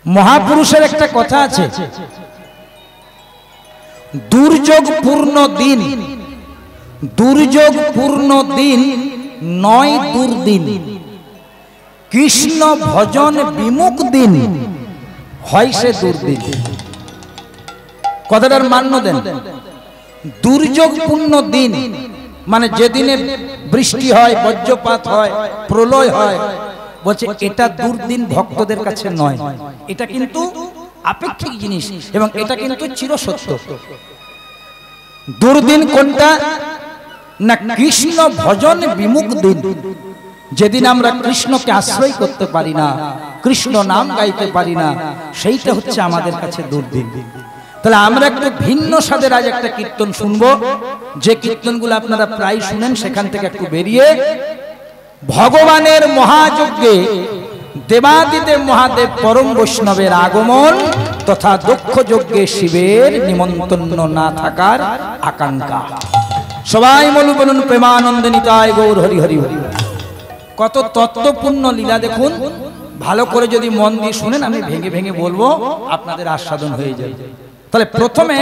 মহাপুরুষের একটা কথা আছে, দুর্যোগপূর্ণ দিন, দুর্যোগপূর্ণ দিন নয় দুর্দিন, কৃষ্ণ ভজন বিমুখ দিন হয় সে দুর্দিন। কথাটার মান্য দেন। দুর্যোগপূর্ণ দিন মানে যেদিনে বৃষ্টি হয়, বজ্রপাত হয়, প্রলয় হয়, বলছে এটা দুর্দিন ভক্তদের কাছে নয়, এটা কিন্তু আপেক্ষিক জিনিস এবং এটা কিন্তু চিরসত্য। দুর্দিন কোনটা না, কৃষ্ণ ভজন বিমুখ দিন, যেদিন আমরা কৃষ্ণকে আশ্রয় করতে পারি না, কৃষ্ণ নাম গাইতে পারি না, সেইটা হচ্ছে আমাদের কাছে দুর্দিন। তাহলে আমরা একটু ভিন্ন স্বাদের আজ একটা কীর্তন শুনবো, যে কীর্তনগুলো আপনারা প্রায় শুনেন, সেখান থেকে একটু বেরিয়ে ভগবানের মহাযজ্ঞে দেবাদিদেব মহাদেব পরম বৈষ্ণবের আগমন তথা দক্ষ যজ্ঞে শিবের নিমন্ত্রণ না থাকার আকাঙ্ক্ষা। সবাই বলুন প্রেমানন্দে নিতাই গৌর হরি হরি হরি। কত তত্ত্বপূর্ণ লীলা দেখুন, ভালো করে যদি মন দিয়ে শুনেন, আমি ভেঙে ভেঙে বলবো, আপনাদের আস্বাদন হয়ে যায়। তাহলে প্রথমে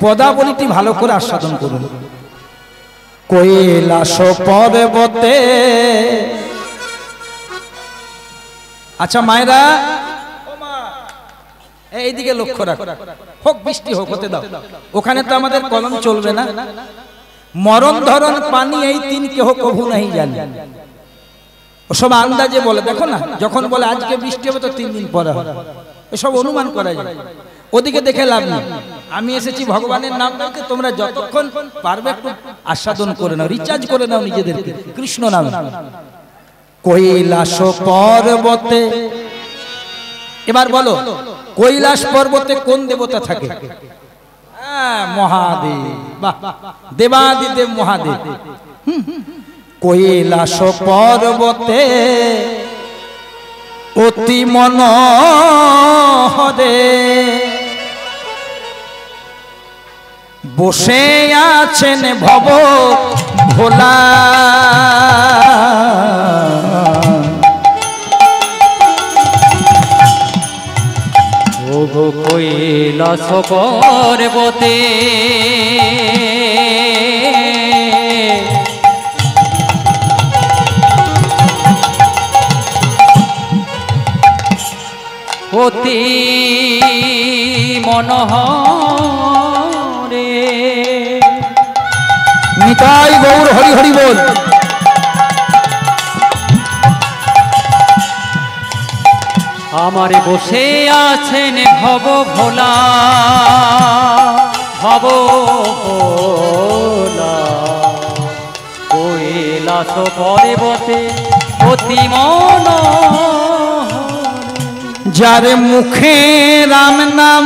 পদাবলীটি ভালো করে আস্বাদন করুন। কৈলাস পর্বতে, আচ্ছা মায়েরা এইদিকে লক্ষ্য রাখো, হোক বৃষ্টি হোক, হতে দাও। ওখানে তো আমাদের কলম চলবে না। মরণ ধরন পানি এই তিন কেহ কভু নাহি জানে, ওসব আন্দাজে বলে। দেখো না, যখন বলে আজকে বৃষ্টি হবে তো 3 দিন পরে হবে, এসব অনুমান করা যায়। ওদিকে দেখে লাভ নেই। আমি এসেছি ভগবানের নাম গাইতে, তোমরা যতক্ষণ পারবে একটু আস্বাদন করে নাও, রিচার্জ করে নাও নিজেদেরকে কৃষ্ণ নামে। কৈলাস পর্বতে, এবার বলো কৈলাস পর্বতে কোন দেবতা থাকে? মহাদেব। বাহ, দেবাদিদেব মহাদেব। কৈলাস পর্বতে অতি মনোহরে বসে আছেন ভব ভোলা, ওগো কৈলাস পর্বতে অতি মনোহরে, নিতাই গৌর হরি হরি বল। আমারে বসে আছেন ভব ভোলা, ভব ভোলা, কৈলাস পর্বতে অতি মনোহরে, যার মুখে রাম নাম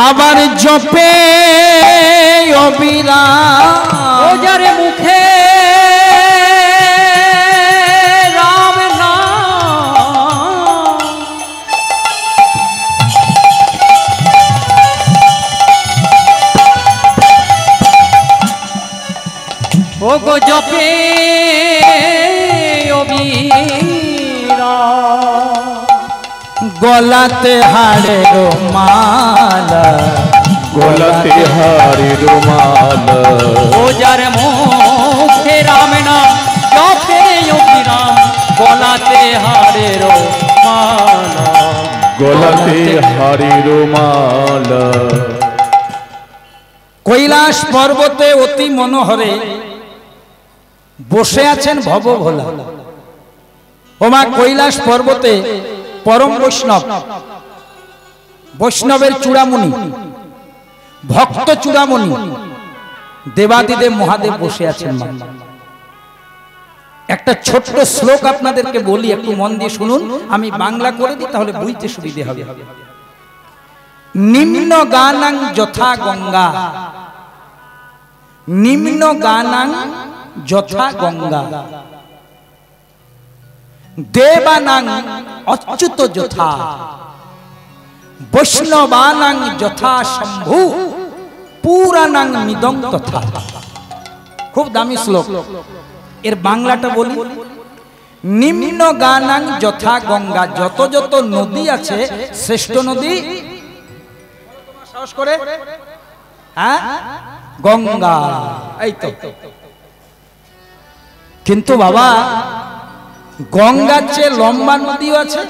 আবার জপে অবিরাম, যার মুখে রাম নাম ওগো জপে অবিরাম, গলাতে হাড়ের মালা, গলাতে হাড়ের মালা, ও যার মুখে রাম নাম জপে অবিরাম, গলাতে হাড়ের মালা, গলাতে হাড়ের মালা। কৈলাস পর্বতে অতি মনোহরে বসে আছেন ভব ভোলা। ওমা কৈলাস পর্বতে পরম বৈষ্ণব, বৈষ্ণবের চূড়ামণি, ভক্ত চূড়ামণি দেবাদিদেব মহাদেব বসে আছেন। একটা ছোট্ট শ্লোক আপনাদেরকে বলি, একটু মন দিয়ে শুনুন। আমি বাংলা করে দিই, তাহলে বুঝতে সুবিধে হবে। নিম্ন গানাং যথা গঙ্গা, নিম্ন গানাং যথা গঙ্গা, দেবানাং অচ্যুত যথা, বৈষ্ণবানাং যথা শম্ভু, পুরাণাং মিদং তথা। খুব দামি শ্লোক। এর বাংলাটা বলি, নিম্ন গানাং যথা গঙ্গা, যত যত নদী আছে শ্রেষ্ঠ নদী সাহস করে, হ্যাঁ, গঙ্গা। এই তো, কিন্তু বাবা গঙ্গার চেয়ে লম্বা নদীও আছে,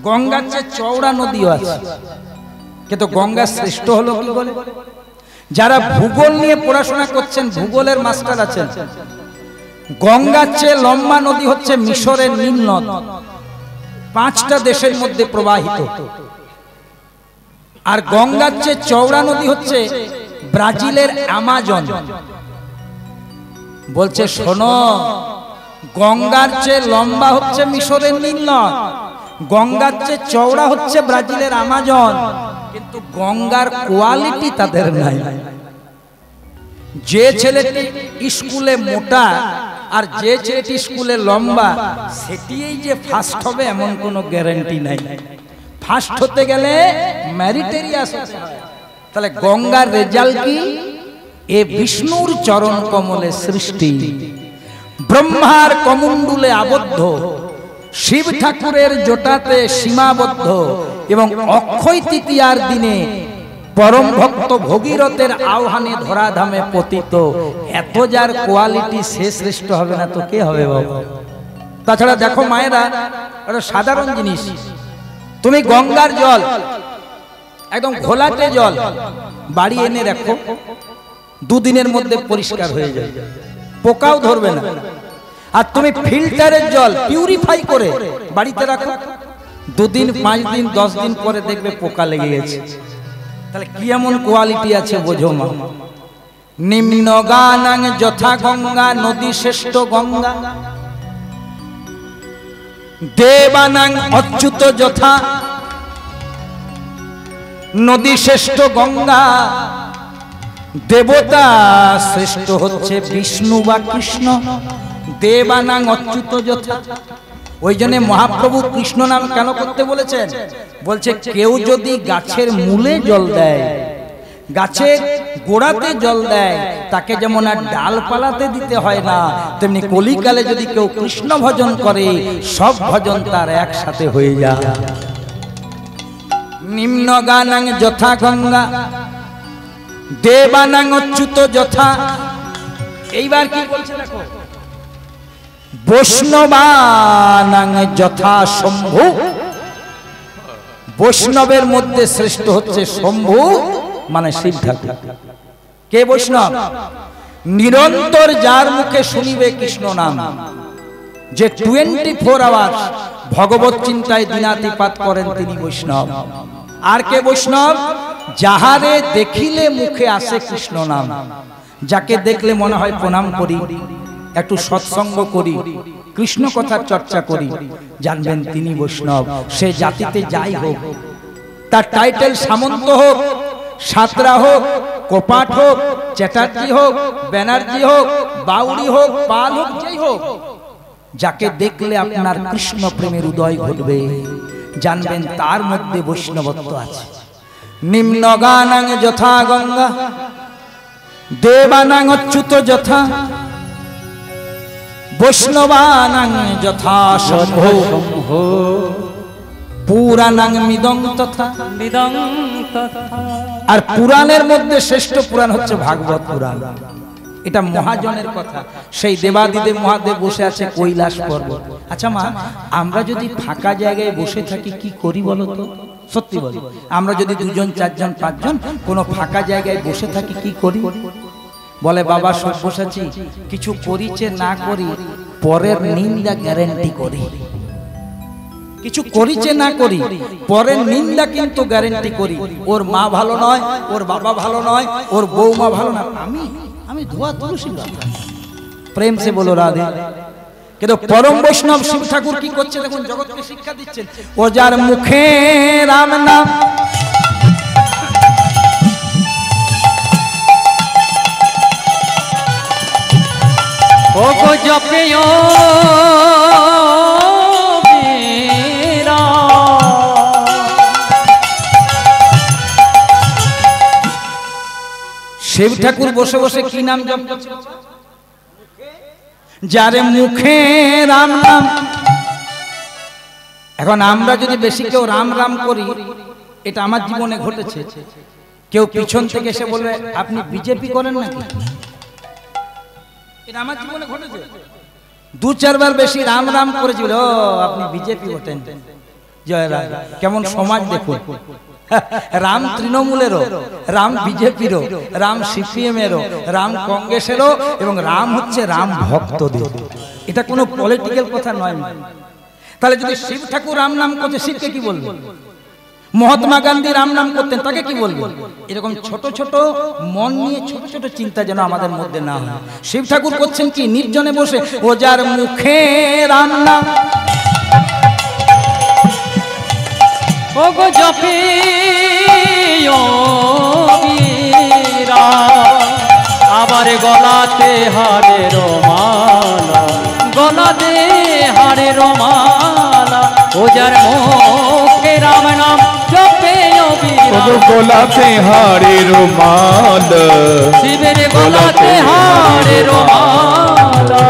গঙ্গার চেয়ে চওড়া নদীও আছে, কিন্তু গঙ্গা শ্রেষ্ঠ হলো কি বলে? যারা ভূগোল নিয়ে পড়াশোনা করছেন, ভূগোলের মাস্টার আছেন, গঙ্গার চেয়ে লম্বা নদী হচ্ছে মিশরের নীল নদ, 5টা দেশের মধ্যে প্রবাহিত। আর গঙ্গার চেয়ে চওড়া নদী হচ্ছে ব্রাজিলের অ্যামাজন। বলছে শোনো, গঙ্গার চেয়ে লম্বা হচ্ছে মিশরের নীল নদ, গঙ্গার চেয়ে চওড়া হচ্ছে ব্রাজিলের অ্যামাজন, কিন্তু গঙ্গার কোয়ালিটি তাদের নাই। যে ছেলেটি স্কুলে মোটা আর যে ছেলেটি স্কুলে লম্বা, সেটিই যে ফার্স্ট হবে এমন কোনো গ্যারান্টি নাই। ফার্স্ট হতে গেলে মেরিটেরিয়াস হতে হয়। তাহলে গঙ্গার রেজাল্ট কি? এ বিষ্ণুর চরণ কমলে সৃষ্টি, ব্রহ্মার কমণ্ডলে আবদ্ধ, শিব ঠাকুরের জটাতে সীমাবদ্ধ, এবং অক্ষয় তৃতীয়ার দিনে পরম ভক্ত ভগীরথের আহ্বানে ধরাধামে পতিত। এত যার কোয়ালিটি, সে শ্রেষ্ঠ হবে না তো কে হবে বাবা? তাছাড়া দেখো মায়েরা, এটা সাধারণ জিনিস, তুমি গঙ্গার জল একদম ঘোলাটে জল বাড়ি এনে রাখো, 2 দিনের মধ্যে পরিষ্কার হয়ে যায়, পোকাও ধরবে না। আর তুমি ফিল্টারের জল পিউরিফাই করে বাড়িতে রাখো, 2 দিন 5 দিন 10 দিন পরে দেখবে পোকা লেগে গেছে। তাহলে কি এমন কোয়ালিটি আছে বোঝো মা। নিম্ন গানাং যথা গঙ্গা, নদী শ্রেষ্ঠ গঙ্গা, দেবানাং অচ্যুত যথা, নদী শ্রেষ্ঠ গঙ্গা, দেবতা শ্রেষ্ঠ হচ্ছে বিষ্ণু বা কৃষ্ণ, দেবানাং অচ্যুত যথা। ওই জন্য মহাপ্রভু কৃষ্ণ নাম কেন করতে বলেছেন? বলছে কেউ যদি গাছের মূলে জল দেয়, গাছের গোড়াতে জল দেয়, তাকে যেমন আর ডালপালাতে দিতে হয় না, তেমনি কলিকালে যদি কেউ কৃষ্ণ ভজন করে, সব ভজন তার একসাথে হয়ে যায়। নিম্ন গানাং যথা গঙ্গা, দেবানাং অচ্যুত যথা। এইবার কি বলছে দেখো, বৈষ্ণবানাং যথা শম্ভু, বৈষ্ণবের মধ্যে শ্রেষ্ঠ হচ্ছে শম্ভু, মানে শিব ঠাকুর। কে বৈষ্ণব? নিরন্তর যার মুখে শুনিবে কৃষ্ণ নাম, যে 24 আওয়ার্স ভগবত চিন্তায় দিনাতিপাত করেন, তিনি বৈষ্ণব। আর কে বৈষ্ণব? যাহারে দেখিলে মুখে আসে কৃষ্ণ নাম, যাকে দেখলে মনে হয় প্রণাম করি, একটু সৎসঙ্গ করি, কৃষ্ণ কথার চর্চা করি, জানবেন তিনি বৈষ্ণব। সে জাতিতে যাই হোক, তার টাইটেল সামন্ত হোক, সাঁতরা হোক, কোপাট হোক, চ্যাটার্জি হোক, ব্যানার্জি হোক, বাউরি হোক, পাল হোক, যেই হোক, যাকে দেখলে আপনার কৃষ্ণ প্রেমের উদয় ঘটবে, জানবেন তার মধ্যে বৈষ্ণবত্ব আছে। নিম্ন গানাং যথা গঙ্গা, দেবানাং অচ্যুত যথা, বৈষ্ণবানাং যথা শম্ভো, পুরাণাং মিদং তথা। আর পুরাণের মধ্যে শ্রেষ্ঠ পুরাণ হচ্ছে ভাগবত পুরাণ। এটা মহাজনের কথা। সেই দেবাদিদেব মহাদেব বসে আছে কৈলাস পর্বত। আচ্ছা মা, আমরা যদি ফাঁকা জায়গায় বসে থাকি কি করি বলো তো? সত্যি বলো, আমরা যদি 2 জন 4 জন 5 জন কোনো ফাঁকা জায়গায় বসে থাকি কি করি? বলে বাবা সব বসেছি, কিছু করিছে না করি, পরের নিন্দা গ্যারান্টি করি। কিছু করিছে না করি, পরের নিন্দা কিন্তু গ্যারান্টি করি। ওর মা ভালো নয়, ওর বাবা ভালো নয়, ওর বৌমা ভালো না, আমি ধোয়া তুলসী লতা। প্রেম সে বলো রাধে। কিন্তু পরম বৈষ্ণব শিব ঠাকুর কি করছে দেখুন, জগৎকে শিক্ষা দিচ্ছেন। ও যার মুখে রাম নাম, ও গো জপেও শিব ঠাকুর বসে বসে কি নাম জপ করছে? যার মুখে রাম নাম। এখন আমরা যদি বেশি কেউ রাম রাম করি, এটা আমার জীবনে ঘটেছে, কেউ পিছন থেকে এসে বলবে আপনি বিজেপি করেন নাকি, এটা আমার জীবনে ঘটেছে। দু চারবার বেশি রাম রাম করেছি, ও আপনি বিজেপি ওঠেন, জয় রাম। কেমন সমাজ দেখুন, রাম তৃণমূলেরও, রাম বিজেপিরও, রাম সিপিএমেরও, রাম কংগ্রেসেরও, এবং রাম হচ্ছে রাম ভক্তদের। এটা কোনো পলিটিক্যাল কথা নয়। তাহলে যদি শিব ঠাকুর রাম নাম করছে, শিবকে কি বলবো? মহাত্মা গান্ধী রাম নাম করতেন, তাকে কি বলবো? এরকম ছোট ছোট মন নিয়ে ছোট ছোট চিন্তা যেন আমাদের মধ্যে না হয়। শিব ঠাকুর করছেন কি, নির্জনে বসে, ও যার মুখে রাম নাম। ও গো জপে আবার গলাতে হারের মালা, গলাতে হারের মালা। ও যার মুখে রাম নাম জপে গলাতে হারের মালা, শিবের গলাতে হারের মালা।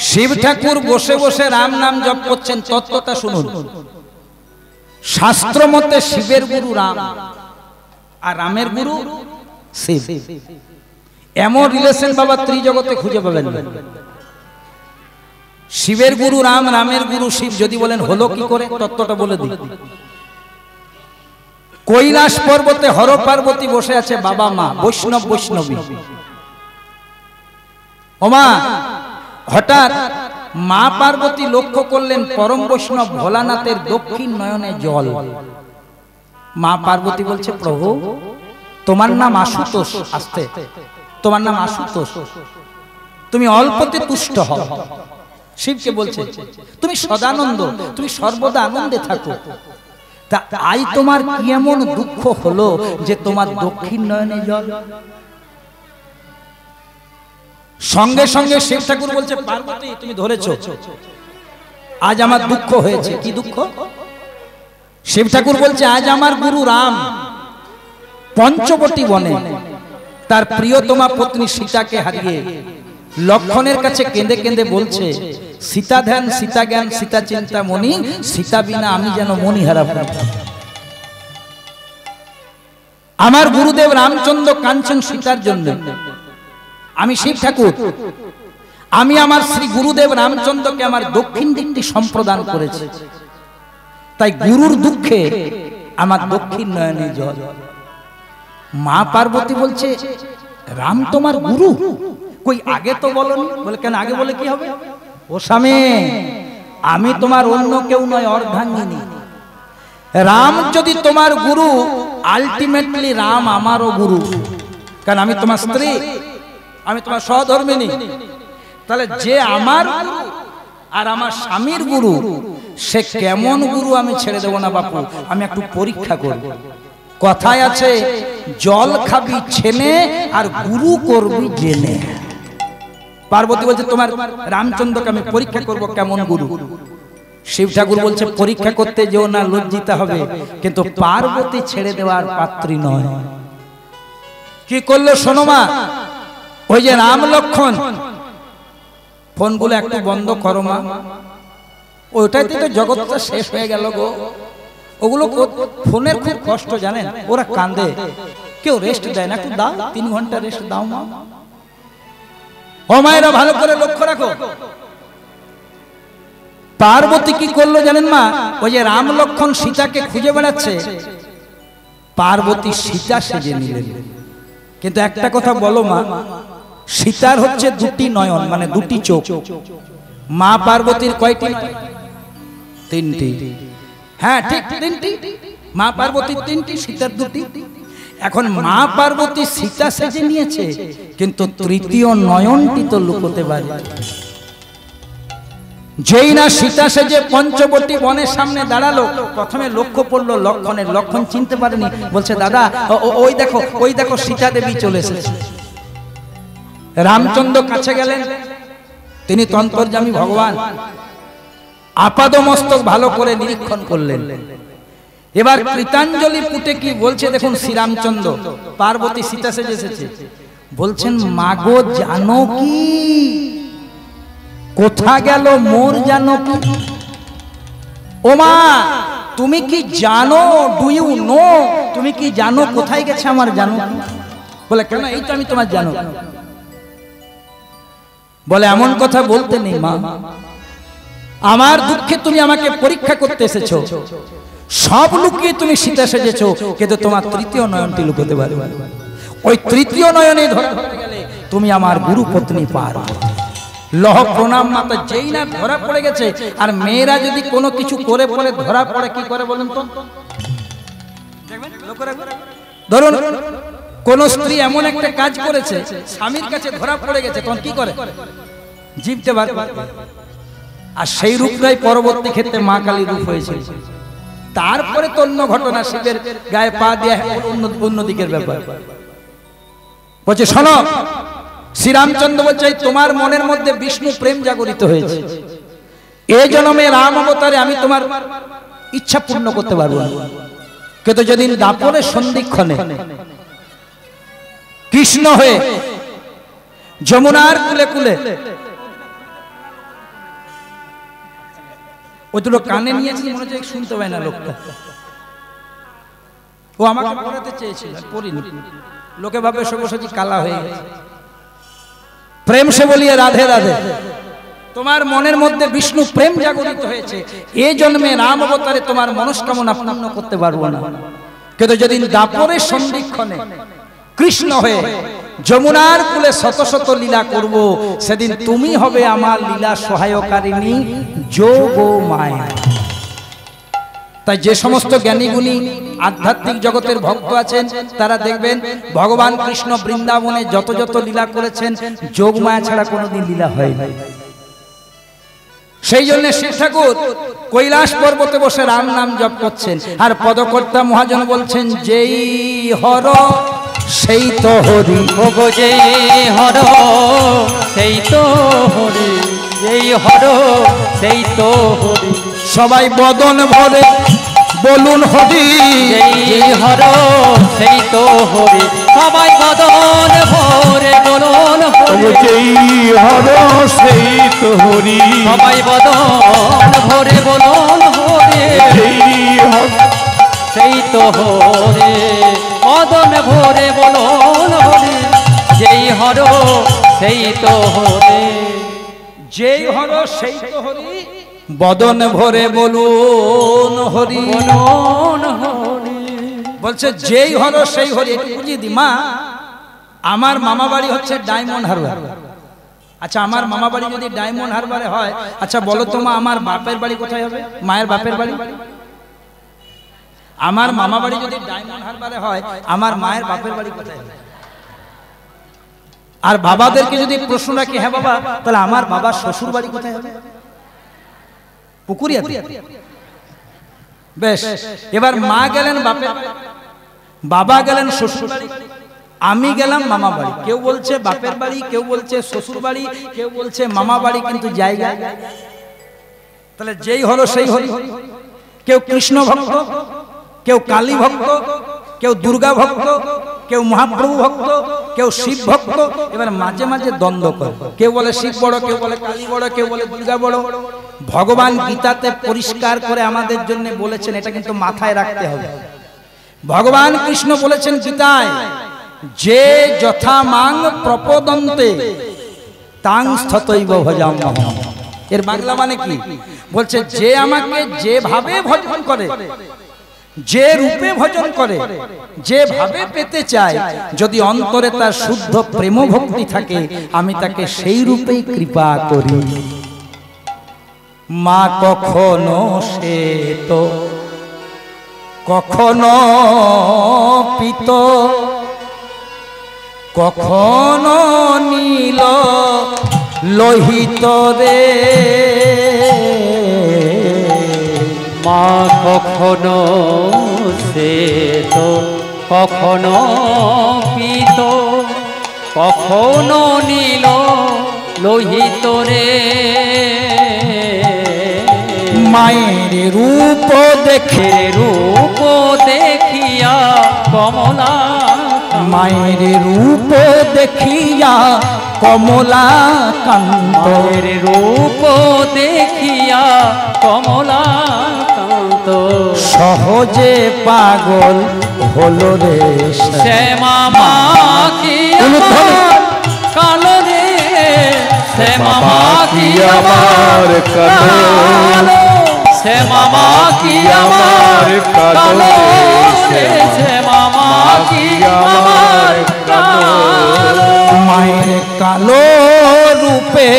শিব ঠাকুর বসে বসে রাম নাম জপ করছেন, তত্ত্বটা শুনুন। শাস্ত্র মতে শিবের গুরু রাম আর রামের গুরু শিব। এমন রিলেশন বাবা ত্রিজগতে খুঁজে পাবেন না। শিবের গুরু রাম, রামের গুরু শিব। যদি বলেন হলো কি করে, তত্ত্বটা বলে দিই। কৈলাস পর্বতে হর পার্বতী বসে আছে, বাবা মা বৈষ্ণব বৈষ্ণবী। ওমা, হঠাৎ মা পার্বতী লক্ষ্য করলেন পরম বৈষ্ণব ভোলানাথের দক্ষিণ নয়নে জল। মা পার্বতী বলছে, প্রভু তোমার নাম আশুতোষ, আসতে, তোমার নাম আশুতোষ, তুমি অল্পতে তুষ্ট হও। শিবকে বলছে তুমি সদানন্দ, তুমি সর্বদা আনন্দে থাকো। তা আই তোমার কি এমন দুঃখ হলো যে তোমার দক্ষিণ নয়নে জল? সঙ্গে সঙ্গে শিব ঠাকুর বলছে, পার্বতী তুমি ধরেছো, আজ আমার দুঃখ হয়েছে। কি দুঃখ? শিব ঠাকুর বলছে, আজ আমার গুরু রাম পঞ্চবটী বনে তার প্রিয়তমা পত্নী সীতাকে হারিয়ে লক্ষণের কাছে কেঁদে কেঁদে বলছে, সীতা ধ্যান, সীতা জ্ঞান, সীতা চিন্তা মনি, সীতা বিনা আমি যেন মনি হারা। আমার গুরুদেব রামচন্দ্র কাঞ্চন সীতার জন্য। আমি শিব ঠাকুর, আমি আমার শ্রী গুরুদেব রামচন্দ্রকে আমার দক্ষিণ দিকটি সম্প্রদান করেছি, তাই গুরুর দুঃখে আমার দক্ষিণ নয়নে জল। মা পার্বতী বলছে, রাম তোমার গুরু? কই আগে তো বলনি। বলে কেন আগে বলে কি হবে? ও স্বামী, আমি তোমার অন্য কেউ নয়, অর্ধাঙ্গিনী। রাম যদি তোমার গুরু, আলটিমেটলি রাম আমারও গুরু, কারণ আমি তোমার স্ত্রী, আমি তোমার সহধর্মিনী। তাহলে যে আমার আর আমার স্বামীর গুরু, সে কেমন গুরু আমি ছেড়ে দেব না বাপু, আমি একটু পরীক্ষা করব। কথায় আছে, জল খাবি ছেনে আর গুরু করবি জেনে। পার্বতী বলছে, তোমার রামচন্দ্রকে আমি পরীক্ষা করব কেমন গুরু। শিব ঠাকুর বলছে, পরীক্ষা করতে যেও না, লজ্জিত হবে। কিন্তু পার্বতী ছেড়ে দেওয়ার পাত্রী নয়। কি করলো শোনো মা, ওই যে রাম লক্ষণ, ফোনগুলো একটু বন্ধ করো মা, ওইটাইতে তো জগৎটা শেষ হয়ে গেল গো। ওগুলো ফোনের খুব কষ্ট জানেন, ওরা কান্দে, কেউ রেস্ট দেয় না। একটু দাও, 3 ঘন্টা রেস্ট দাও মা। ও মায়েরা ভালো করে লক্ষ্য রাখো। পার্বতী কি করলো জানেন মা, ওই যে রাম লক্ষণ সীতাকে খুঁজে বেড়াচ্ছে, পার্বতী সীতা সেজে নিলেন। কিন্তু একটা কথা বলো মা, সীতার হচ্ছে 2টি নয়ন, মানে 2টি চোখ। মা পার্বতীর কয়টি? 3টি। হ্যাঁ ঠিক 3টি। মা পার্বতীর 3টি, সীতার 2টি। এখন মা পার্বতী সীতা সেজে নিয়েছে, কিন্তু তৃতীয় নয়নটি তো লুকোতে পারে। যেই না সীতা সেজে পঞ্চবটী বনের সামনে দাঁড়ালো, প্রথমে লক্ষ্য পড়লো লক্ষণের। লক্ষণ চিনতে পারেনি, বলছে দাদা ওই দেখো, ওই দেখো সীতা দেবী চলে এসেছে। রামচন্দ্র কাছে গেলেন, তিনি তন্তর্যামী ভগবান, আপাদমস্তক ভালো করে নিরীক্ষণ করলেন। এবার কৃতাঞ্জলি পুটে কি বলছে দেখুন শ্রীরামচন্দ্র, পার্বতী সীতা সেজে এসেছে, বলছেন মাগো জানো কি কোথা গেল মোর জানো কি? ও মা, তুমি কি জানো? Do you know? তুমি কি জানো কোথায় গেছে আমার জানো? বলে কেন, এই তো আমি তোমার জানো। বলে এমন কথা বলতে নেই মা, আমার দুঃখে তুমি আমাকে পরীক্ষা করতে এসেছো, সব লুকিয়ে তুমি সীতা সেজেছো, কিন্তু তোমার তৃতীয় নয়নটি লুকোতে পারবে। ওই তৃতীয় নয়নে ধরা গেলে তুমি আমার গুরু পত্নী পার। লহ প্রণাম মাতা, যেই না ধরা পড়ে গেছে। আর মেয়েরা যদি কোনো কিছু করে পড়ে ধরা পড়ে কি করে বলেন তো? ধরুন কোন স্ত্রী এমন একটা কাজ করেছে, স্বামীর কাছে ধরা পড়ে গেছে, তখন কি করে? জিভতে বার। আর সেই রূপটাই পরবর্তী ক্ষেত্রে মা কালী রূপ হয়েছে। তারপরে তো অন্য ঘটনা, শিবের গায়ে পা দেয়া অন্য দিকের ব্যাপার। বলছে শোনো, শ্রীরামচন্দ্র বলছে তোমার মনের মধ্যে বিষ্ণু প্রেম জাগরিত হয়েছে, এই জন্মে রাম অবতারে আমি তোমার ইচ্ছা পূর্ণ করতে পারবো না। কিন্তু যেদিন দাপরের সন্ধিক্ষণে কৃষ্ণ হয়ে যমুনার কুলে কুলে, ওই দুটো কানে নিয়েছি, মনে হচ্ছে শুনতে পায় না লোকটা। ও আমাকে পড়াতে চেয়েছিল, পড়িনি। লোকে ভাবে সবসাচী কালা হয়ে গেছে। প্রেম সে বলিয়ে রাধে রাধে। তোমার মনের মধ্যে বিষ্ণু প্রেম জাগরিত হয়েছে, এই জন্মে রাম অবতারে তোমার মনস্কামনা পূর্ণ করতে পারবো না। কিন্তু যেদিন দাপরের সন্ধিক্ষণে কৃষ্ণ হয়ে যমুনার কুলে শত শত লীলা করব, সেদিন তুমি হবে আমার লীলা সহায়কারিণী যোগ মায়া। তাই যে সমস্ত জ্ঞানীগুণী আধ্যাত্মিক জগতের ভক্ত আছেন, তারা দেখবেন ভগবান কৃষ্ণ বৃন্দাবনে যত যত লীলা করেছেন, যোগ মায়া ছাড়া কোনোদিন লীলা হয়নি। সেই জন্য শিব ঠাকুর কৈলাস পর্বতে বসে রাম নাম জপ করছেন, আর পদকর্তা মহাজন বলছেন যেই হর সেই তো হরি। ওগো যেই হর সেই তো হরি, যেই হর সেই তো হরি। সবাই বদন ভরে বলুন হরি। যেই হর সেই তো হরি, সবাই বদন ভরে বলুন হরি। যেই হর সেই তো হরি, সবাই বদন ভরে বলুন হরি। যেই হর সেই তো হরি, বদন ভরে বলুন হরি। যেই হর সেই তো হরি, যেই হর সেই তো হরি, বদন ভরে বলুন হরি। বলুন হরি। বলছে যেই হর সেই হরি। একটু বুঝিয়ে দি মা, আমার মামা বাড়ি হচ্ছে ডায়মন্ড হারবার। আচ্ছা, আমার মামা বাড়ি যদি ডায়মন্ড হারবারে হয়, আচ্ছা বলো তো মা, আমার বাপের বাড়ি কোথায় হবে? মায়ের বাপের বাড়ি? আমার মামা বাড়ি যদি ডায়মন্ড হারবারে হয়, আমার মায়ের বাপের বাড়ি কোথায় হবে? আর বাবাদেরকে যদি প্রশ্ন রাখি, হ্যাঁ বাবা, তাহলে আমার বাবার শ্বশুর বাড়ি কোথায় হবে? পুকুরিয়া। বেশ, এবার মা গেলেন বাপের বাড়ি, বাবা গেলেন শ্বশুর বাড়ি, আমি গেলাম মামা বাড়ি। কেউ বলছে বাপের বাড়ি, কেউ বলছে শ্বশুর বাড়ি, কেউ বলছে মামা বাড়ি, কিন্তু জায়গা। তাহলে যেই হলো সেই হলো। কেউ কৃষ্ণ ভক্ত, কেউ কালী ভক্ত, কেউ দুর্গা ভক্ত, কেউ মহাপ্রভু ভক্ত, কেউ শিব ভক্ত। এবার মাঝে মাঝে দ্বন্দ্ব করে, কেউ বলে শিব বড়, কেউ বলে কালী বড়, কেউ বলে দুর্গা বড়। ভগবান গীতাতে পরিষ্কার করে আমাদের জন্য বলেছেন, এটা কিন্তু মাথায় রাখতে হবে। ভগবান কৃষ্ণ বলেছেন গীতায়, যে যথা মাং প্রপদন্তে তাং স্থতৈব ভজাম্যহম। এর বাংলা মানে কি? বলছে যে আমাকে যেভাবে ভজন করে, যে রূপে ভজন করে, যেভাবে পেতে চায়, যদি অন্তরে তার শুদ্ধ প্রেম ভক্তি থাকে, আমি তাকে সেই রূপেই কৃপা করি। মা কখনো সে তো কখনো পিত, কখনো নীল লোহিত রে। মা কখনো সে তো কখনো পিত, কখনো নীল লোহিত রে। মায়ের রূপ দেখে, রূপ দেখিয়া কমলা, মায়ের রূপ দেখিয়া কমলা কান্ত। মায়ের রূপ দেখিয়া কমলা কান্ত, সহজে পাগল হলো রে শ্যামা মা কি আমার কালো রে, শ্যামা মা কি আমার কালো, শ্যামা মা কি আমার কালো রে, শ্যামা মা কি আমার কালো। মায়ের কালো রূপে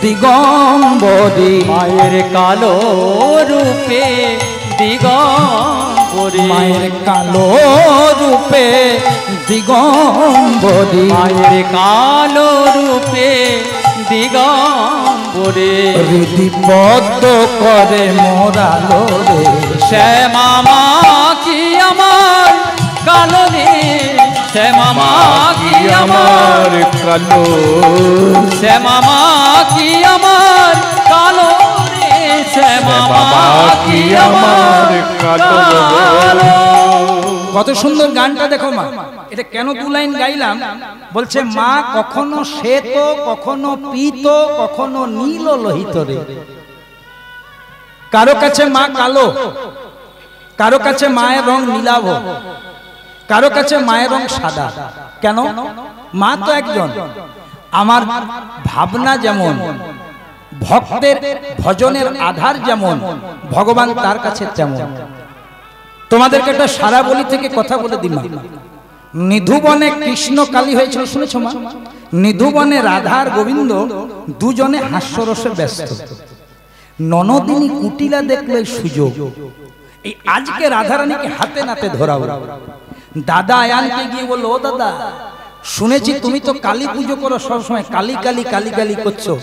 দিগম্বরী, মায়ের কালো রূপে দিগম্বরী, মায়ের কালো রূপে দিগম্বরী, মায়ের কালো রূপে দিগম্বরী, হৃদিবদ্ধ করে মোরালো রে শ্যামা মা কি আমার কালো রে, শ্যামা মা কি আমার কালো, শ্যামা মা কি আমার কালো রে, শ্যামা মা কি আমার কালো। কত সুন্দর গানটা দেখো মা। এটা কেন দু লাইন গাইলাম? বলছে মা কখনো শ্বেত, কখনো পীত, কখনো নীল লোহিত রে। কারো কাছে মা কালো, কারো কাছে মায়ের রং নীলাভ, কারো কাছে মায়ের রং সাদা। কেন? মা তো একজন। আমার ভাবনা যেমন, ভক্তের ভজনের আধার যেমন, ভগবান তার কাছে তেমন। তোমাদেরকে একটা সারা বলি থেকে কথা বলে দিই মা। নিধুবনে কৃষ্ণ কালী হয়েছিল, শুনেছ মা? নিধুবনে রাধা আর গোবিন্দ দুজনে হাস্যরসে ব্যস্ত। ননদিনী কুটিলা দেখলে সুযোগ, এই আজকে রাধারানীকে হাতে নাতে ধরাও। দাদা আয়ানকে গিয়ে বললো, ও দাদা শুনেছি তুমি তো কালী পুজো করো সবসময়, কালী কালী কালী কালী করছো,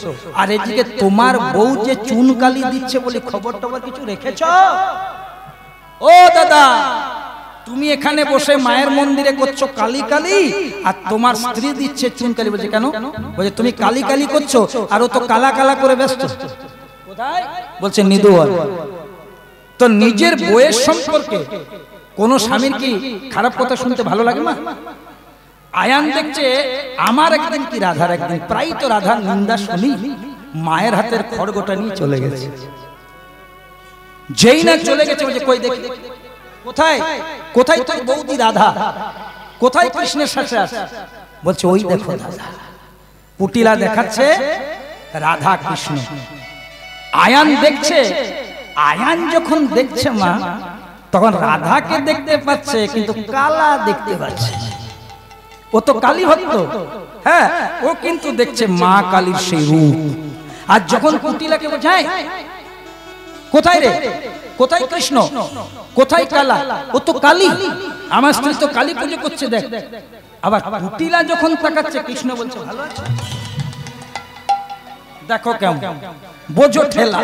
আর এদিকে তোমার বউ যে চুন কালী দিচ্ছে বলে খবর টবর কিছু রেখেছ? ও দাদা তুমি এখানে বসে মায়ের মন্দিরে করছো কালী কালী, আর তোমার স্ত্রী দিচ্ছে চুন কালী। বলছে কেন? বলছে তুমি কালী কালী করছো আর ও তো কালা কালা করে ব্যস্ত। কোথায়? বলছে নিধুবন। তো নিজের বউয়ের সম্পর্কে কোন স্বামীর কি খারাপ কথা শুনতে ভালো লাগে না? আয়ান দেখছে আমার একদিন কি রাধার একদিন, প্রায় তো রাধার নিন্দা শুনি, মায়ের হাতের খড়গোটা নিয়ে চলে গেছে। যেই না চলে গেছে বলছে কই দেখি, কোথায় কোথায় তোর বৌদি রাধা, কোথায় কৃষ্ণের সাথে আছে? বলছে ওই দেখো দাদা, কুটিলা দেখাচ্ছে রাধা কৃষ্ণ। আয়ান দেখছে, আয়ান যখন দেখছে মা, তখন রাধাকে দেখতে পাচ্ছে কিন্তু কালা দেখতে পাচ্ছে। ও তো কালী ভক্ত, হ্যাঁ, ও কিন্তু দেখছে মা কালীর সেই রূপ। আর যখন কুটিলাকে বোঝায় কোথায় রে, কোথায় কৃষ্ণ, কোথায় কালা, ও তো কালী, আমার স্ত্রী তো কালী পুজো করছে দেখ। আবার কুটিলা যখন তাকাচ্ছে কৃষ্ণ বলছে ভালো আছে। দেখো কেমন বোঝো ঠেলা।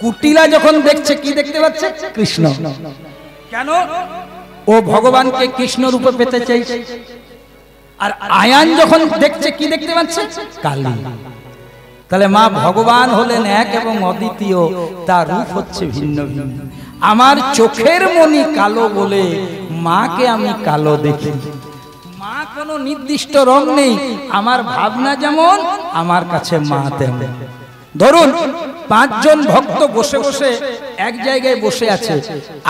কুটিলা যখন দেখছে কি দেখতে পাচ্ছে? কৃষ্ণ। কেন? ও ভগবানকে কৃষ্ণ রূপে পেতে চাইছে। আর আয়ান যখন দেখছে কি দেখতে পাচ্ছে? কালী। তাহলে মা ভগবান হলেন এক এবং অদ্বিতীয়, তার রূপ হচ্ছে ভিন্ন ভিন্ন। আমার চোখের মনি কালো বলে মাকে আমি কালো দেখি। মা কোনো নির্দিষ্ট রং নেই, আমার ভাবনা যেমন আমার কাছে মা তেমন। ধরুন 5 জন ভক্ত বসে বসে এক জায়গায় বসে আছে,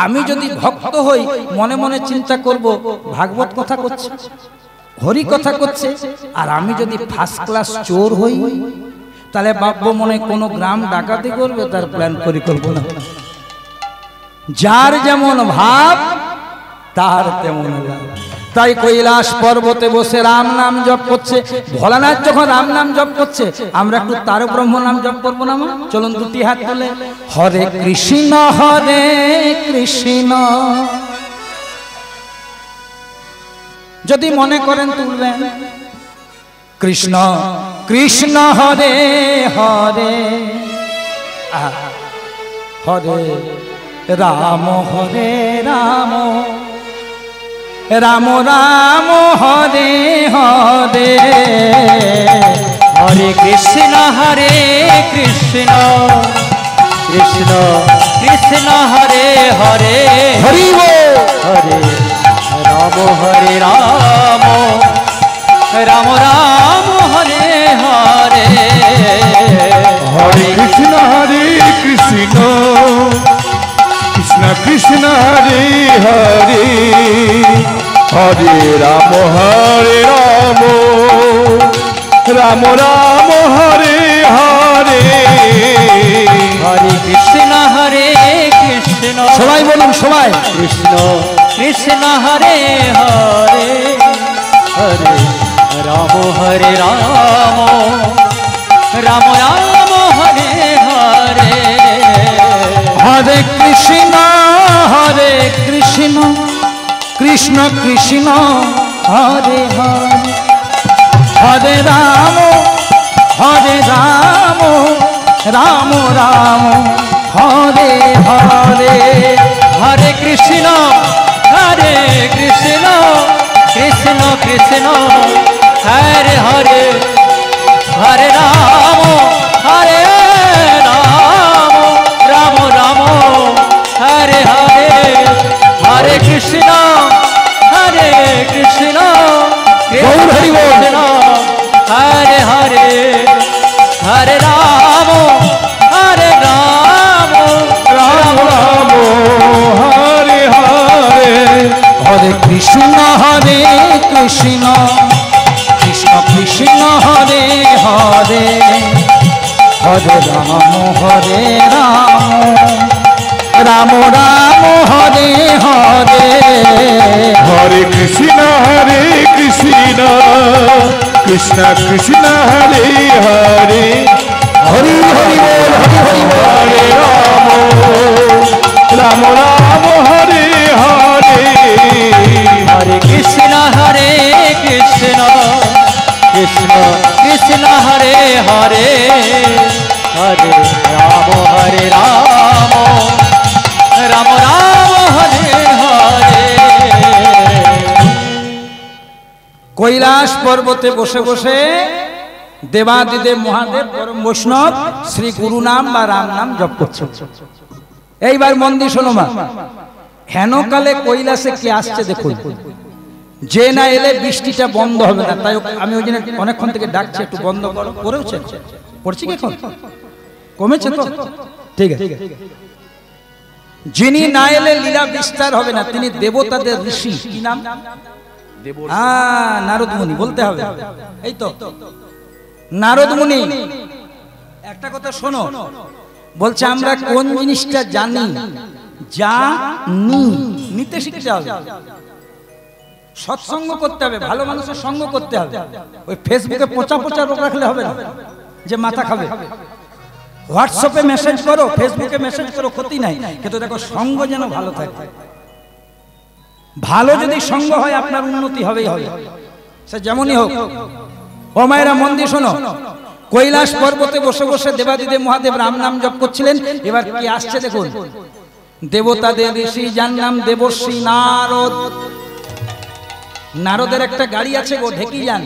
আমি যদি ভক্ত হই মনে মনে চিন্তা করব ভাগবত কথা করছে, হরি কথা করছে, আর আমি যদি ফার্স্ট ক্লাস চোর হই তাহলে ভাববো মনে কোনো গ্রাম ডাকাতি করবে, তার প্ল্যান পরিকল্পনা। যার যেমন ভাব তার তেমন লাভ। তাই কৈলাস পর্বতে বসে রাম নাম জপ করছে, ভোলানাথ যখন রাম নাম জপ করছে, আমরা একটু তার ব্রহ্ম নাম জপ করবো না? চলুন দুটি হাত তুলে হরে কৃষ্ণ যদি মনে করেন তুলবেন, কৃষ্ণ কৃষ্ণ হরে হরে, হরে রাম হরে রাম, রাম রাম হরে হরে, হরে কৃষ্ণ কৃষ্ণ কৃষ্ণ হরে হরে, হরি বল। হরে রাম রাম রাম হরে হরে হরে কৃষ্ণ কৃষ্ণ কৃষ্ণ হরে হরে হরে রাম রাম রাম হরে হরে হরে কৃষ্ণ কৃষ্ণ সবাই বলুন, সবাই কৃষ্ণ কৃষ্ণ হরে হরে হরে রাম রাম রাম রাম হরে হরে হরে কৃষ্ণ কৃষ্ণ কৃষ্ণ হরে হরে হরে রাম রাম রাম হরে হরে হরে কৃষ্ণ কৃষ্ণ কৃষ্ণ হরে হরে হরে রাম রাম রাম হরে হরে হরে কৃষ্ণ কৃষ্ণ গৌর হরি বল। কৃষ্ণ হরে হরে হরে রাম রাম রাম হরে হরে হরে কৃষ্ণ কৃষ্ণ কৃষ্ণ হরে হরে হরে রাম রাম রাম হরে হরে হরে কৃষ্ণ কৃষ্ণ কৃষ্ণ হরে হরে হরি হরি বল, হরি হরি বল। হরে রাম রাম হরে হরে হরে কৃষ্ণ কৃষ্ণ কৃষ্ণ হরে হরে হরে রাম রাম রাম হরে হরে কৈলাস পর্বতে বসে বসে দেবাদিদেব মহাদেব পরম বৈষ্ণব শ্রী গুরু নাম বা রাম নাম জপ করছে। এইবার মন দিয়ে শোনো মা, হেনকালে কৈলাসে কে আসছে দেখুন, যে না এলে বৃষ্টিটা বন্ধ হবে না। তাই আমি ওই জন্য অনেকক্ষণ থেকে ডাকছি, একটু বন্ধ করো। করেছে করছি কি এখন কমেছে তো? ঠিক আছে। যিনি না এলে লীলা বিস্তার হবে না, তিনি দেবতাদের ঋষি। কি নাম? নারদ মুনি বলতে হবে। এই তো নারদ মুনি। একটা কথা শোনো, বলছে আমরা কোন জিনিসটা জানি, নিতে শিখতে হবে, সৎসঙ্গ করতে হবে, ভালো মানুষের সঙ্গ করতে হবে। ওই ফেসবুকে পচা রোগ রাখলে হবে না যে মাথা খাবে। হোয়াটসঅ্যাপে মেসেজ করো, ফেসবুকে মেসেজ করো, ক্ষতি নাই, কিন্তু দেখো সঙ্গ যেন ভালো থাকে। ভালো যদি সঙ্গ হয় আপনার উন্নতি হবেই হবে, সে যেমনই হোক। ও মায়েরা মন দিয়ে শোনো, কৈলাস পর্বতে বসে বসে দেবাদিদেব মহাদেব রাম নাম জপ করছিলেন। এবার কি আসছে দেখুন, দেবতাদের ঋষি, যার নাম দেবর্ষি নারদ। নারদের একটা গাড়ি আছে গো, ঢেকি যান।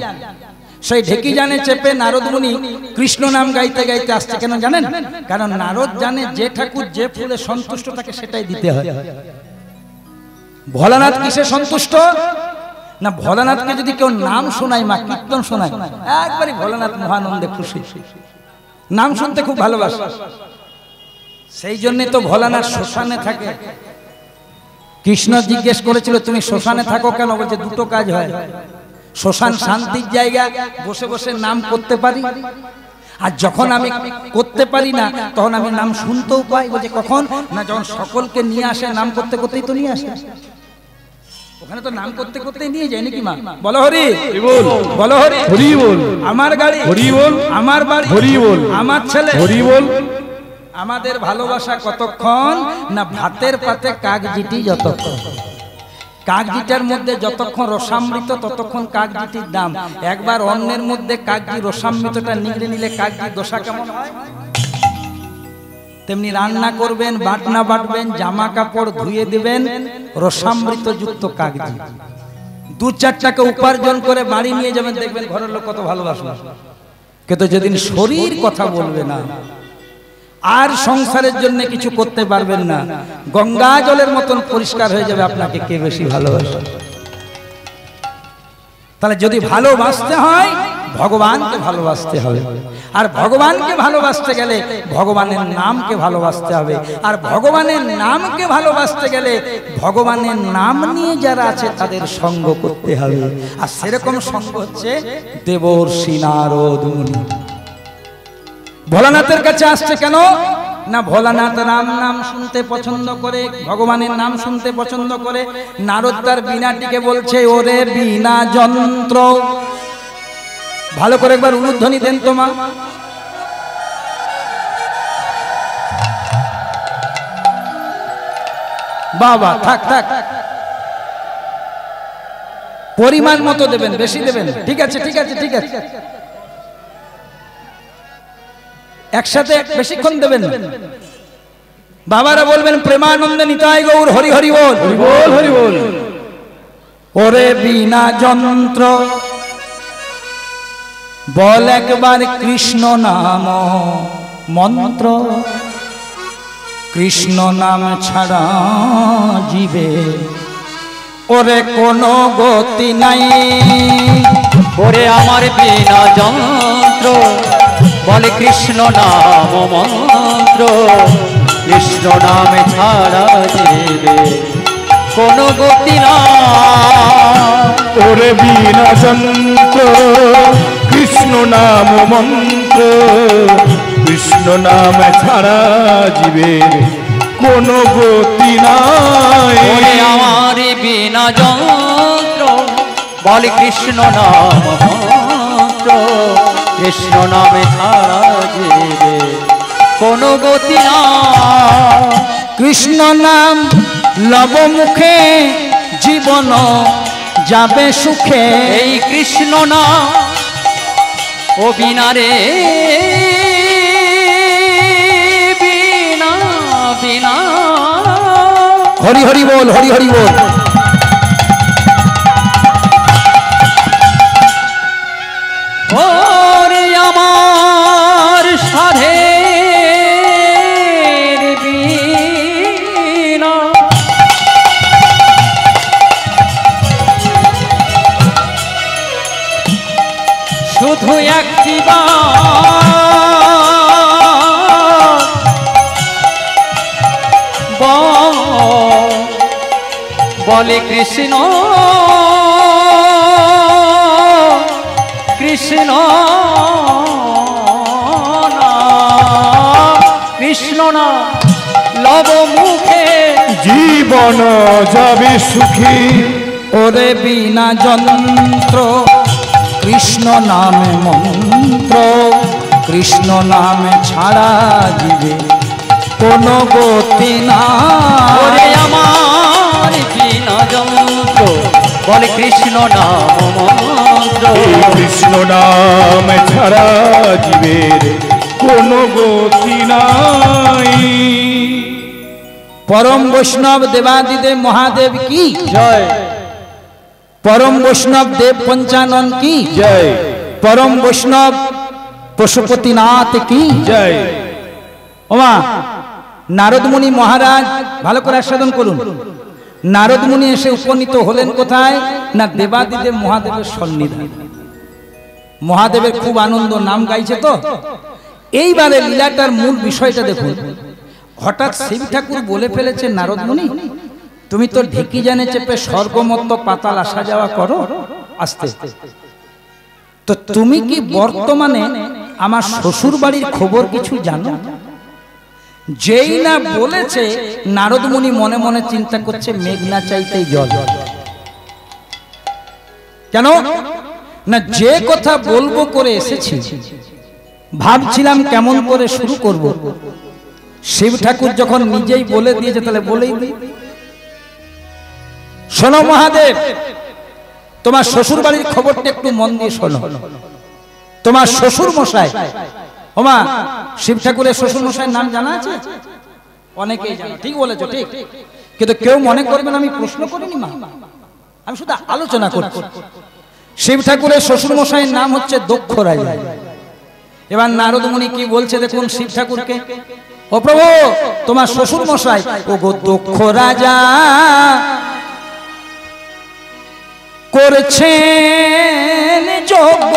সেই ঢেকি জানে চেপে নারদ মুনি কৃষ্ণ নাম গাইতে গাইতে আসছে। কেন জানেন? কারণ নারদ জানে যে ঠাকুর যে ফুলে সন্তুষ্ট থাকে সেটাই দিতে হয়। ভোলানাথ কিসে সন্তুষ্ট না? ভোলানাথকে যদি কেউ নাম শোনায়, মা কীর্তন শোনায়, একবারই ভোলানাথ মহানন্দে খুশি, নাম শুনতে খুব ভালোবাসে। সেই জন্য তো ভোলানাথ শ্মশানে থাকে। কৃষ্ণ জিজ্ঞেস করেছিল তুমি শ্মশানে থাকো কেন? বলছে দুটো কাজ হয়, শ্মশান শান্তির জায়গা, বসে বসে নাম করতে পারি, আর যখন আমি করতে পারি না তখন আমি নাম শুনতেও পাই। বলছে কখন না? যখন সকলকে নিয়ে আসে, নাম করতে করতেই তো নিয়ে আসে। ওখানে তো নাম করতে করতেই নিয়ে যায় নাকি মা? বলো হরি বল, বলো হরি হরি বল, আমার গাড়ি হরি বল, আমার বাড়ি হরি বল, আমার ছেলে হরি বল। আমাদের ভালোবাসা কতক্ষণ না? ভাতের পাতে কাকজিটি যতক্ষণ। কাকজিটার মধ্যে যতক্ষণ রসামৃত ততক্ষণ কাকজিটির দাম। একবার অন্যের মধ্যে কাকজি রসামৃতটা নিগড়ে নিলে কাকজির দশা কেমন হয়? তেমনি রান্না করবেন, বাটনা বাটবেন, জামা কাপড় ধুয়ে দিবেন, রসামৃত যুক্ত কাগজি। দু চার টাকা উপার্জন করে বাড়ি নিয়ে যাবেন, দেখবেন ঘরের লোক কত ভালোবাসবে। কিন্তু যেদিন শরীর কথা বলবে না, আর সংসারের জন্য কিছু করতে পারবেন না, গঙ্গা জলের মতন পরিষ্কার হয়ে যাবে আপনাকে কে বেশি ভালোবাসে। তাহলে যদি ভালোবাসতে হয় ভগবানকে ভালোবাসতে হবে, আর ভগবানকে ভালোবাসতে গেলে ভগবানের নামকে ভালোবাসতে হবে, আর ভগবানের নামকে ভালোবাসতে গেলে ভগবানের নাম নিয়ে যারা আছে তাদের সঙ্গ করতে হবে। আর সেরকম সঙ্গ হচ্ছে দেবর্ষি নারদ মুনি। ভোলানাথের কাছে আসছে কেন না, ভোলানাথ রাম নাম শুনতে পছন্দ করে, ভগবানের নাম শুনতে পছন্দ করে। নারদ তার বীণাটিকে বলছে, ওরে বীণা যন্ত্র, ভালো করে একবার উলুধ্বনি দেন তো মা। বাবা থাক থাক, পরিমাণ মতো দেবেন, বেশি দেবেন, ঠিক আছে ঠিক আছে ঠিক আছে, একসাথে বেশিক্ষণ দেবেন। বাবারা বলবেন প্রেমানন্দে নিতাই গৌর হরি হরি বল, হরি বল হরি বল। ওরে বীণা যন্ত্র বল একবার কৃষ্ণ নাম মন্ত্র, কৃষ্ণ নাম ছাড়া জীবে ওরে কোনো গতি নাই। ওরে আমার বীণা যন্ত্র বলে কৃষ্ণ নাম মন্ত্র, কৃষ্ণ নামে ছাড়া জীবে কোনো গতি নাই। ওরে বীণা যন্ত্র কৃষ্ণ নাম মন্ত্র, কৃষ্ণ নাম ছাড়া জীবের কোনো গতি নাই। ওরে আমার বীণা যন্ত্র বলে কৃষ্ণ নাম মন্ত্র, কৃষ্ণ নামে ছাড়া জীবে কোনো গতি নাই। কৃষ্ণ নাম লব মুখে জীবন যাবে সুখে, এই কৃষ্ণ নাম ও বিনা রে বিনা বিনা। হরি হরি বল হরি হরি বল। ওরে আমার সাধের বীণা শুধু একটি বলে কৃষ্ণ কৃষ্ণ কৃষ্ণ না লব মুখে জীবন যাবে সুখী। ওরে বীণা যন্ত্র কৃষ্ণ নামে মন্ত্র, কৃষ্ণ নামে ছাড়া জীবে কোনো গতি না। ওরে আমার বীণা যন্ত্র বলে কৃষ্ণ নাম মন্ত্র, কৃষ্ণ নাম ছাড়া জীবের কোনো গতি নাই। পরম বৈষ্ণব দেবাদিদেব মহাদেব কি জয়, পরম বৈষ্ণব দেব পঞ্চানন কি জয়, পরম বৈষ্ণব পশুপতিনাথ কি জয়। ওমা নারদ মুনি মহারাজ ভালো করে আস্বাদন করুন। নারদ মুনি এসে উপনীত হলেন কোথায় না দেবাদিদেব মহাদেবের সন্নিধানে। মহাদেবের খুব আনন্দ, নাম গাইছে তো। এইবারে লীলাটার মূল বিষয়টা দেখুন। হঠাৎ শিব ঠাকুর বলে ফেলেছে, নারদ মুনি তুমি তো ঢেকি জানে চেপে স্বর্গমত্ত পাতাল আসা যাওয়া করো আস্তে, তো তুমি কি বর্তমানে আমার শ্বশুর বাড়ির খবর কিছু জানো? যেই না বলেছে নারদ মুনি মনে মনে চিন্তা করছে মেঘনা চাইতেই জল। কেন না যে কথা বলবো করে এসেছি, ভাবছিলাম কেমন করে শুরু করব। শিব ঠাকুর যখন নিজেই বলে দিয়েছে তাহলে বলেই দিই। শোনো মহাদেব, তোমার শ্বশুর বাড়ির খবরটা একটু মন দিয়ে শোনো। তোমার শ্বশুর মশাই, ওমা শিব ঠাকুরের শ্বশুর মশাইয়ের নাম জানা আছে? অনেকেই জানো, ঠিক বলেছো, ঠিক। কিন্তু কেউ মনে করবেন আমি প্রশ্ন করিনি মা, আমি শুধু আলোচনা করছি। শিব ঠাকুরের শ্বশুর মশাইয়ের নাম হচ্ছে দক্ষ রাজা। এবার নারদ মুনি কি বলছে দেখুন শিব ঠাকুরকে, ও প্রভু তোমার শ্বশুর মশাই ও গো দক্ষ রাজা করেছেন যজ্ঞ,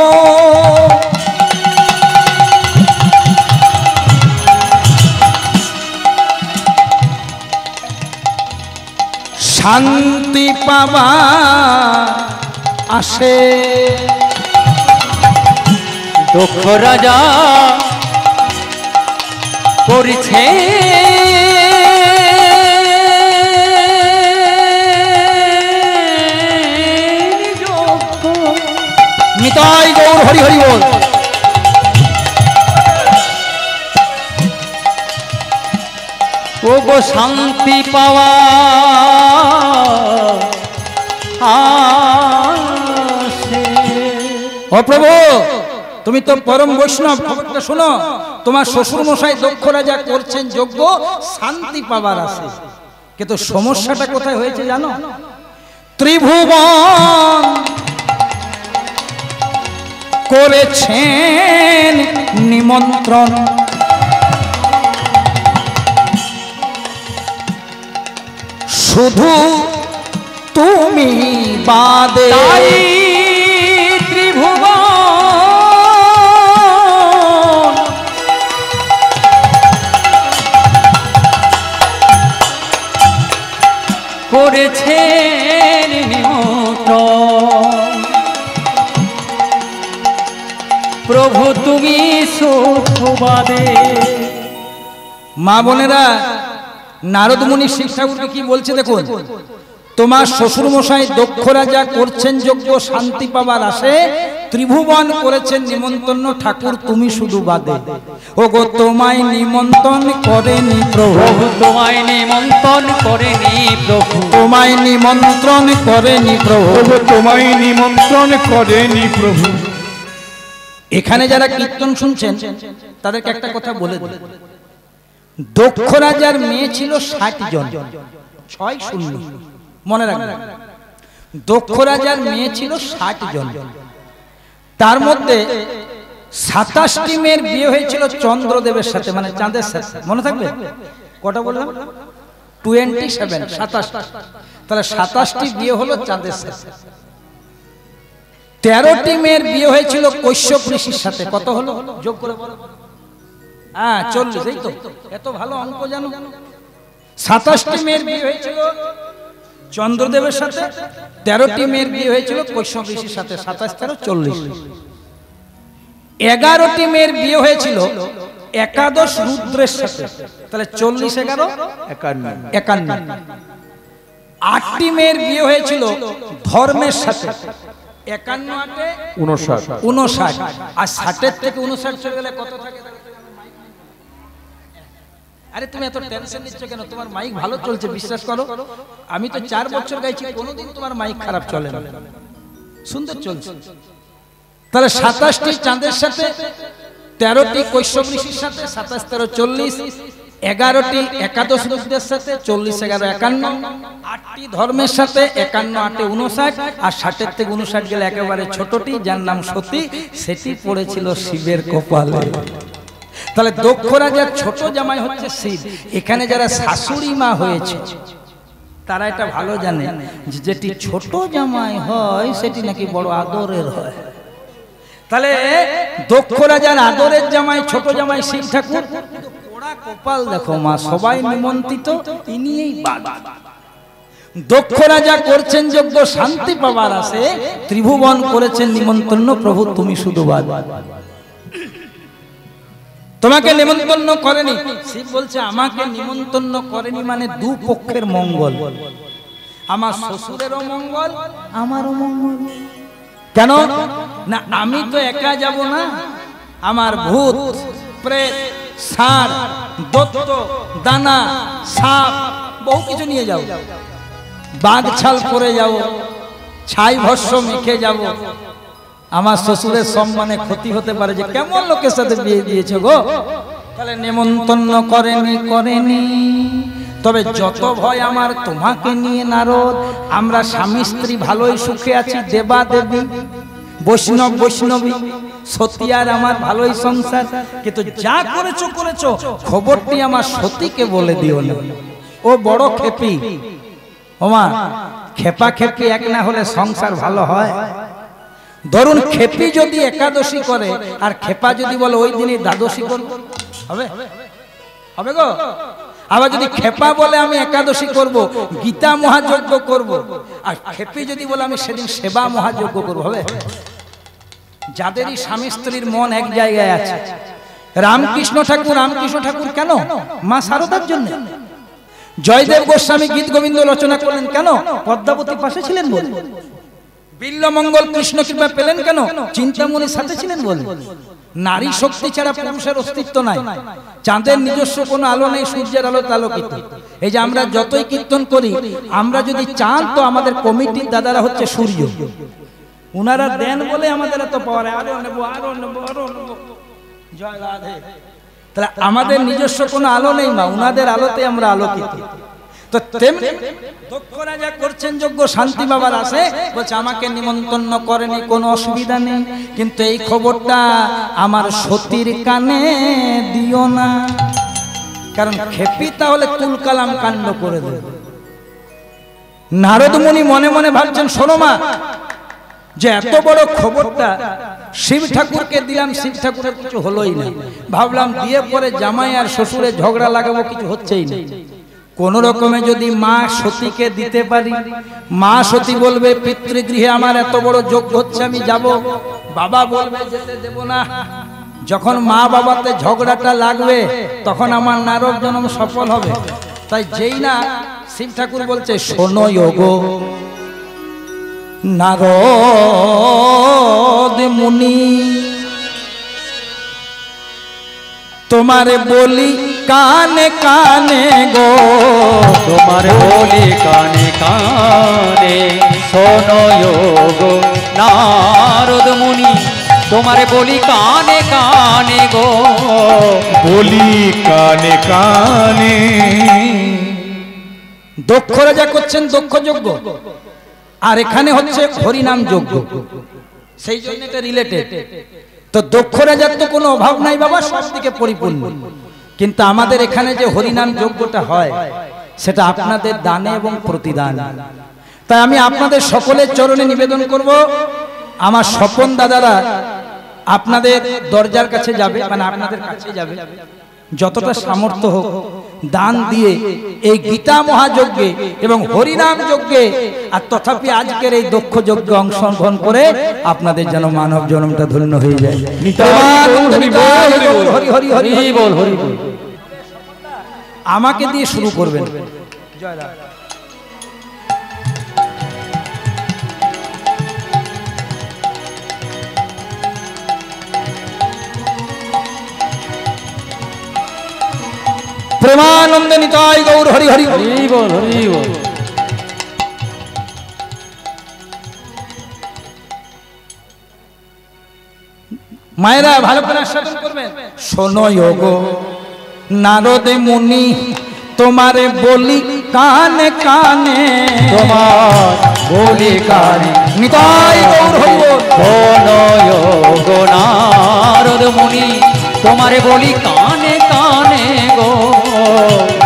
শান্তি পাবা আসে। দক্ষ রাজা করছে নিতাই গৌর হরি হরি বল। ও গো শান্তি পাওয়া আসে। ও প্রভু, তুমি তো পরম বৈষ্ণব, খবরটা শোনো। তোমার শ্বশুর মশাই দক্ষ রাজা করছেন যজ্ঞ, শান্তি পাবার আছে। কিন্তু সমস্যাটা কোথায় হয়েছে জানো? ত্রিভুবন করেছেন নিমন্ত্রণ, শুধু তুমি বাদে। ত্রিভুবন করেছেন নিমন্ত্রণ, প্রভু তুমি সুখবাদে। মা বোনেরা, নারদ মুনি শিব ঠাকুরকে কি বলছে দেখুন। তোমার শ্বশুর মশাই দক্ষ রাজা করছেন যজ্ঞ, শান্তি পাবার আসে, ত্রিভুবন করেছেন নিমন্ত্রণ, ঠাকুর তুমি শুধু বাদে। ও গো তোমায় নিমন্ত্রণ করেনি প্রভু, তোমায় নিমন্ত্রণ করেনি প্রভু, তোমায় নিমন্ত্রণ করেনি প্রভু, তোমায় নিমন্ত্রণ করেনি প্রভু। এখানে যারা কীর্তন শুনছেন তাদেরকে একটা কথা বলে দিই। দক্ষ রাজার মেয়ে ছিল 60 জন, 6-0 মনে রাখবেন। দক্ষ রাজার মেয়ে ছিল 60 জন। তার মধ্যে 27টি মেয়ের বিয়ে হয়েছিল চন্দ্রদেবের সাথে, মানে চাঁদের সাথে। মনে থাকবে কটা বললাম? 27, 27। তাহলে 27টি বিয়ে হলো চাঁদের সাথে। 13টি মেয়ের বিয়ে হয়েছিল কশ্যপ ঋষির সাথে। কত হলো যোগ করে বলো? হ্যাঁ 40। এই তো, এত ভালো অঙ্ক জানো। 27টি মেয়ের বিয়ে হয়েছিল চন্দ্রদেবের সাথে, 13টি মেয়ের বিয়ে হয়েছিল কশ্যপ ঋষির সাথে। 27, 13, 40। 11টি মেয়ের বিয়ে হয়েছিল একাদশ রুদ্রের সাথে। তাহলে 40, 11, 51। 8টি মেয়ের বিয়ে হয়েছিল ধর্মের সাথে। 51, 8, 59। আর 60 থেকে 59 চলে গেলে কত থাকে? আরে তুমি এত টেনশন নিচ্ছ কেন? তোমার মাইক ভালো চলছে, বিশ্বাস করো। আমি তো 4 বছর গাইছি, কোনোদিন তোমার মাইক খারাপ চলে না, সুন্দর চলছে। তাহলে 27টি চাঁদের সাথে, 13টি কশ্যপ ঋষির সাথে, 27, 13, 40। 11টি একাদশ রুদ্রের সাথে, 40, 11, 51। 8টি ধর্মের সাথে, 51, 8, 59। আর 60 থেকে 59 গেলে একেবারে ছোটটি, যার নাম সতী, সেটি পড়েছিল শিবের কপালে। তাহলে দক্ষ রাজার ছোট জামাই হচ্ছে শিব। এখানে যারা শাশুড়ি মা হয়েছে তারা এটা ভালো জানে যে যেটি ছোট জামাই হয় সেটি নাকি বড় আদরের হয়। তাহলে দক্ষ রাজার আদরের জামাই, ছোট জামাই শিব ঠাকুর। পোড়া কপাল দেখো মা, সবাই নিমন্ত্রিত, ইনিই বাদ। দক্ষ রাজা করছেন যজ্ঞ, শান্তি পাবার আসে, ত্রিভুবন করেছেন নিমন্ত্রণ, প্রভু তুমি শুধু বাদ। তোমাকে নিমন্ত্রণ করেনি। শিব বলছে আমাকে নিমন্ত্রণ করেনি মানে দু পক্ষের মঙ্গল, আমার শ্বশুরেরও মঙ্গল, আমারও মঙ্গল। কেন না? আমি তো একা যাব না, আমার ভূত, প্রেত, ষাঁড়, দত্ত, দানা, সাপ, বহু কিছু নিয়ে যাও। বাঘ ছাল পরে যাও, ছাই ভস্য মেখে যাব। আমার শ্বশুরের সম্মানে ক্ষতি হতে পারে, যে কেমন লোকের সাথে বিয়ে দিয়েছে গো। তাহলে নিমন্ত্রণ করেনি। তবে যত ভয় আমার তোমাকে নিয়ে নারদ, আমরা স্বামী স্ত্রী ভালোই সুখে আছি, দেবা দেবী, বৈষ্ণব বৈষ্ণবী, সতী আর আমার ভালোই সংসার। কিন্তু যা করেছো করেছো, খবরটি আমার সতীকে বলে দিও না, ও বড় খেপি। ওমা খেপা খেপি এক না হলে সংসার ভালো হয়? ধরুন খেপি যদি একাদশী করে আর খেপা যদি বলে ওই দিনই দ্বাদশী করবো, হবে? হবে গো? আবার যদি খেপা বলে আমি একাদশী করব, গীতা মহাযজ্ঞ করব, আর খেপি যদি বলে আমি সেদিন সেবা মহাযজ্ঞ করব, হবে? যাদেরই স্বামী স্ত্রীর মন এক জায়গায় আছে, রামকৃষ্ণ ঠাকুর কেন? মা শারদার জন্য। জয়দেব গোস্বামী গীত গোবিন্দ রচনা করলেন কেন? পদ্মাবতী পাশে ছিলেন বলে। বিল্লমঙ্গল কৃষ্ণ কৃপা পেলেন কেন? চিন্তামণির সাথে ছিলেন বলে। নারী শক্তি ছাড়া পুরুষের অস্তিত্ব নাই। চাঁদের নিজস্ব কোনো আলো নেই, সূর্যের আলোতে আলোকিত। এই যে আমরা যতই কীর্তন করি, আমরা যদি চাঁদ, তো আমাদের কমিটির দাদারা হচ্ছে সূর্য, উনারা দেন বলে আমাদের এত পাওয়ার। আরো নেব, আরো নেব, আরো নেব। জয় রাধে। তাহলে আমাদের নিজস্ব কোনো আলো নেই মা, উনাদের আলোতে আমরা আলোকিত। তো তেমনি দক্ষ রাজা করছেন যজ্ঞ, শান্তি বাবার আসে, বলছে আমাকে নিমন্ত্রণ করেনি, কোনো অসুবিধা নেই, কিন্তু এই খবরটা আমার সতীর কানে দিও না, কারণ খেপি তাহলে তুলকালাম কাণ্ড করে দেবে। নারদ মুনি মনে মনে ভাবছেন, শোনো মা, যে এত বড় খবরটা শিব ঠাকুরকে দিলাম, শিব ঠাকুরের কিছু হলোই না, ভাবলাম দিয়ে পরে জামাই আর শ্বশুরে ঝগড়া লাগাবো, কিছু হচ্ছেই না। কোন রকমে যদি মা সতীকে দিতে পারি, মা সতী বলবে পিতৃগৃহে আমার এত বড় যজ্ঞ হচ্ছে, আমি যাব, বাবা বলবে যেতে দেব না। যখন মা বাবাতে ঝগড়াটা লাগবে, তখন আমার নারদ জন্ম সফল হবে। তাই যেই না শিব ঠাকুর বলছে, শোনো যোগো নারদ মুনি, তোমারে বলি কানে কানে গো, তোমারে বলি কানে কানে, শোনো গো নারদ মুনি, তোমারে বলি কানে কানে গো, বলি কানে কানে। দক্ষ রাজা করছেন দক্ষ যজ্ঞ, আর এখানে হচ্ছে হরিনাম যজ্ঞ, সেই জন্য এটা রিলেটেড। তো দক্ষ রাজার তো কোনো অভাব নাই বাবা, সব দিকে পরিপূর্ণ, কিন্তু আমাদের এখানে যে হরিনাম যজ্ঞটা হয়, সেটা আপনাদের দানে এবং প্রতিদান। তাই আমি আপনাদের সকলের চরণে নিবেদন করব, আমার স্বপন দাদারা আপনাদের দরজার কাছে যাবে, মানে আপনাদের কাছে যাবে, যতটা সামর্থ্য হোক দান দিয়ে এই গীতা মহাযজ্ঞে এবং হরিনাম যজ্ঞে, আর তথাপি আজকের এই দক্ষ যজ্ঞে অংশগ্রহণ করে আপনাদের যেন মানব জন্মটা ধন্য হয়ে যায়। হরি হরি হরি বল, হরি বল। আমাকে দিয়ে শুরু করবেন। জয় রাম। প্রেমানন্দে নিতাই গৌর হরি হরি হরি বল, হরি বল। মায়েরা ভালো করে আস্বাদন করবেন। শোনো গো নারদ মুনি, তোমারে বলি কানে কানে, তোমার বলি কানে নিতাই গৌর হরি বল। শোনো গো নারদ মুনি, তোমারে বলি কানে কানে গো,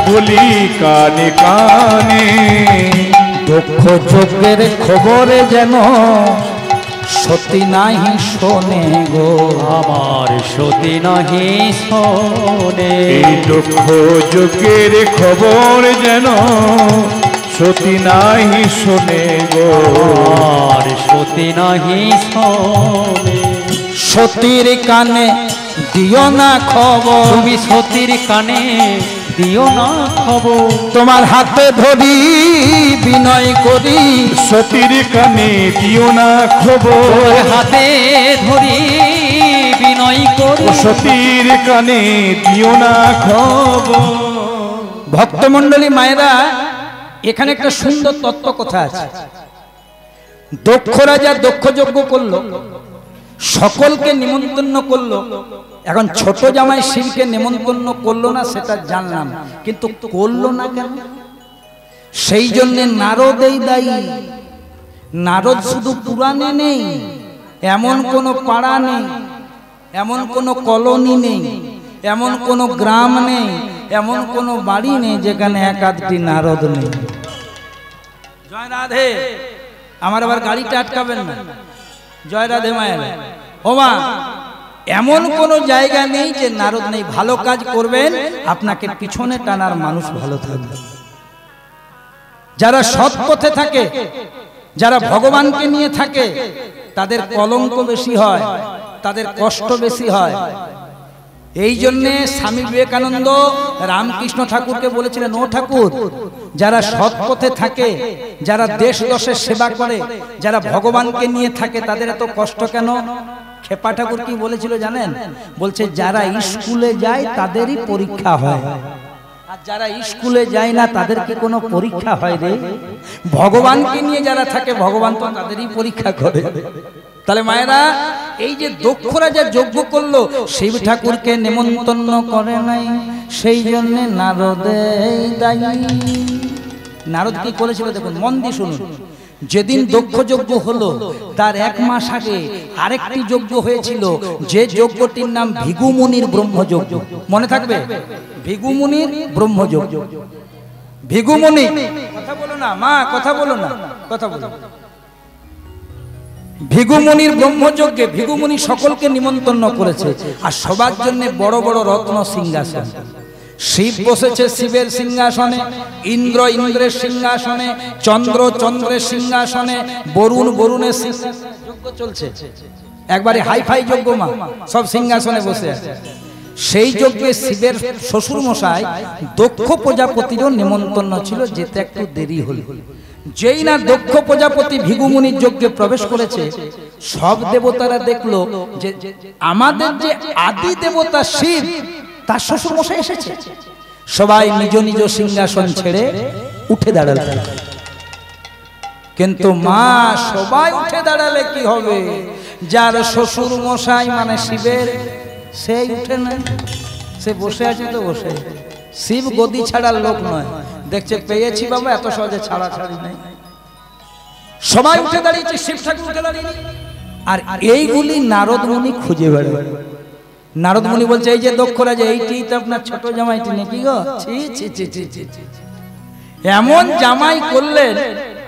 বলি কানে কানে। দক্ষ যজ্ঞের খবরে যেন সতী নাহি শোনে গো, আমার সতী নাহি শোনে। এই দক্ষ যজ্ঞের খবর যেন সতী নাহি শোনে গো, আর সতী নাহি শোনে। সতীর কানে দিও না খবর, তুমি সতীর কানে দিও না খবর, তোমার হাতে ধরি বিনয় করি, সতীর কানে দিও না খবর, হাতে ধরি বিনয় করি, সতীর কানে দিও না খবর। ভক্তমণ্ডলী মায়েরা, এখানে একটা সুন্দর তত্ত্ব কথা আছে। দক্ষ রাজা দক্ষ যজ্ঞ করলো, সকলকে নিমন্ত্রণ করলো, এখন ছোট জামাই শিবকে নিমন্ত্রণ করলো না সেটা জানলাম, কিন্তু করলো না কেন? সেই জন্য নারদেই দায়ী। নারদ শুধু পুরাণে নেই, এমন কোন পাড়া নেই, এমন কোন কলোনি নেই, এমন কোন গ্রাম নেই, এমন কোন বাড়ি নেই যেখানে এক আধটি নারদ নেই। জয় রাধে। আমার আবার গাড়িটা আটকাবেন না। জয় রাধে মায়ের। ও মা, এমন কোন জায়গা নেই যে নারদ নেই। ভালো কাজ করবেন, আপনাকে পিছনে টানার মানুষ ভালো থাকবে। যারা সৎ পথে থাকে, যারা ভগবানকে নিয়ে থাকে, তাদের কলঙ্ক বেশি হয়, তাদের কষ্ট বেশি হয়। এই জন্যে স্বামী বিবেকানন্দ রামকৃষ্ণ ঠাকুরকে বলেছিলেন, ও ঠাকুর, যারা সৎ পথে থাকে, যারা দেশ দশের সেবা করে, যারা ভগবানকে নিয়ে থাকে, তাদের এত কষ্ট কেন? খেপা ঠাকুর কি বলেছিল জানেন? বলছে যারা স্কুলে যায় তাদেরই পরীক্ষা হয়, আর যারা স্কুলে যায় না তাদের কি কোনো পরীক্ষা হয় রে? ভগবানকে নিয়ে যারা থাকে, ভগবান তো তাদেরই পরীক্ষা করে। তাহলে মায়েরা, এই যে দক্ষ রাজা যজ্ঞ করলো, শিব ঠাকুরকে নেমন্তন্ন করে নাই, সেই জন্য নারদেই দায়ী। নারদ কি করেছিল দেখুন, মন দিয়ে শুনুন। যেদিন দক্ষ যজ্ঞ হলো, তার 1 মাস আগে আরেকটি যজ্ঞ হয়েছিল, যে যজ্ঞটির নাম ভৃগু মুনির ব্রহ্মযজ্ঞ। মনে থাকবে, ভৃগু মুনির ব্রহ্মযজ্ঞ। ভৃগু মুনি, কথা বলো না মা, কথা বলো না, কথা বলো। ভৃগু মুনির ব্রহ্মযজ্ঞে ভৃগু মুনি সকলকে নিমন্ত্রণ করেছে, আর সবার জন্য বড় বড় রত্ন সিংহাসন। শিব বসেছে শিবের সিংহাসনে, ইন্দ্র ইন্দ্রের সিংহাসনে, চন্দ্র চন্দ্রের সিংহাসনে, বরুণ বরুণের সিংহাসনে যজ্ঞ চলছে। একবারে হাইফাই যজ্ঞ মা, সব সিংহাসনে বসে আছে। সেই যজ্ঞে শিবের শ্বশুর মশাই দক্ষ প্রজাপতিরও নিমন্ত্রণ ছিল, যেতে একটু দেরি হল। যেই না দক্ষ প্রজাপতি ভৃগু মুনির যজ্ঞে প্রবেশ করেছে, সব দেবতারা দেখলো যে আমাদের যে আদি দেবতা শিব, তার শ্বশুর মশাই এসেছে। সবাই নিজ নিজ সিংহাসন ছেড়ে উঠে দাঁড়ালেন। কিন্তু মা, সবাই উঠে দাঁড়ালে কি হবে? যার শ্বশুর মশাই মানে শিবের, সেই উঠে না, সে বসে আছে তো বসে। শিব গদি ছাড়ার লোক নয়, দেখছে পেয়েছি বাবা, এত সহজে ছাড়া ছাড়ি নাই। সবাই উঠে দাঁড়িয়েছে, শিব ঠাকুর উঠে দাঁড়িয়ে। আর এইগুলি নারদ মুনি খুঁজে বেড়ায়। নারদ মুনি বলছে, এই যে দক্ষ রাজা, এইটি তো আপনার ছোট জামাইটি নাকি গো? ছি ছি ছি ছি ছি ছি, এমন জামাই করলেন,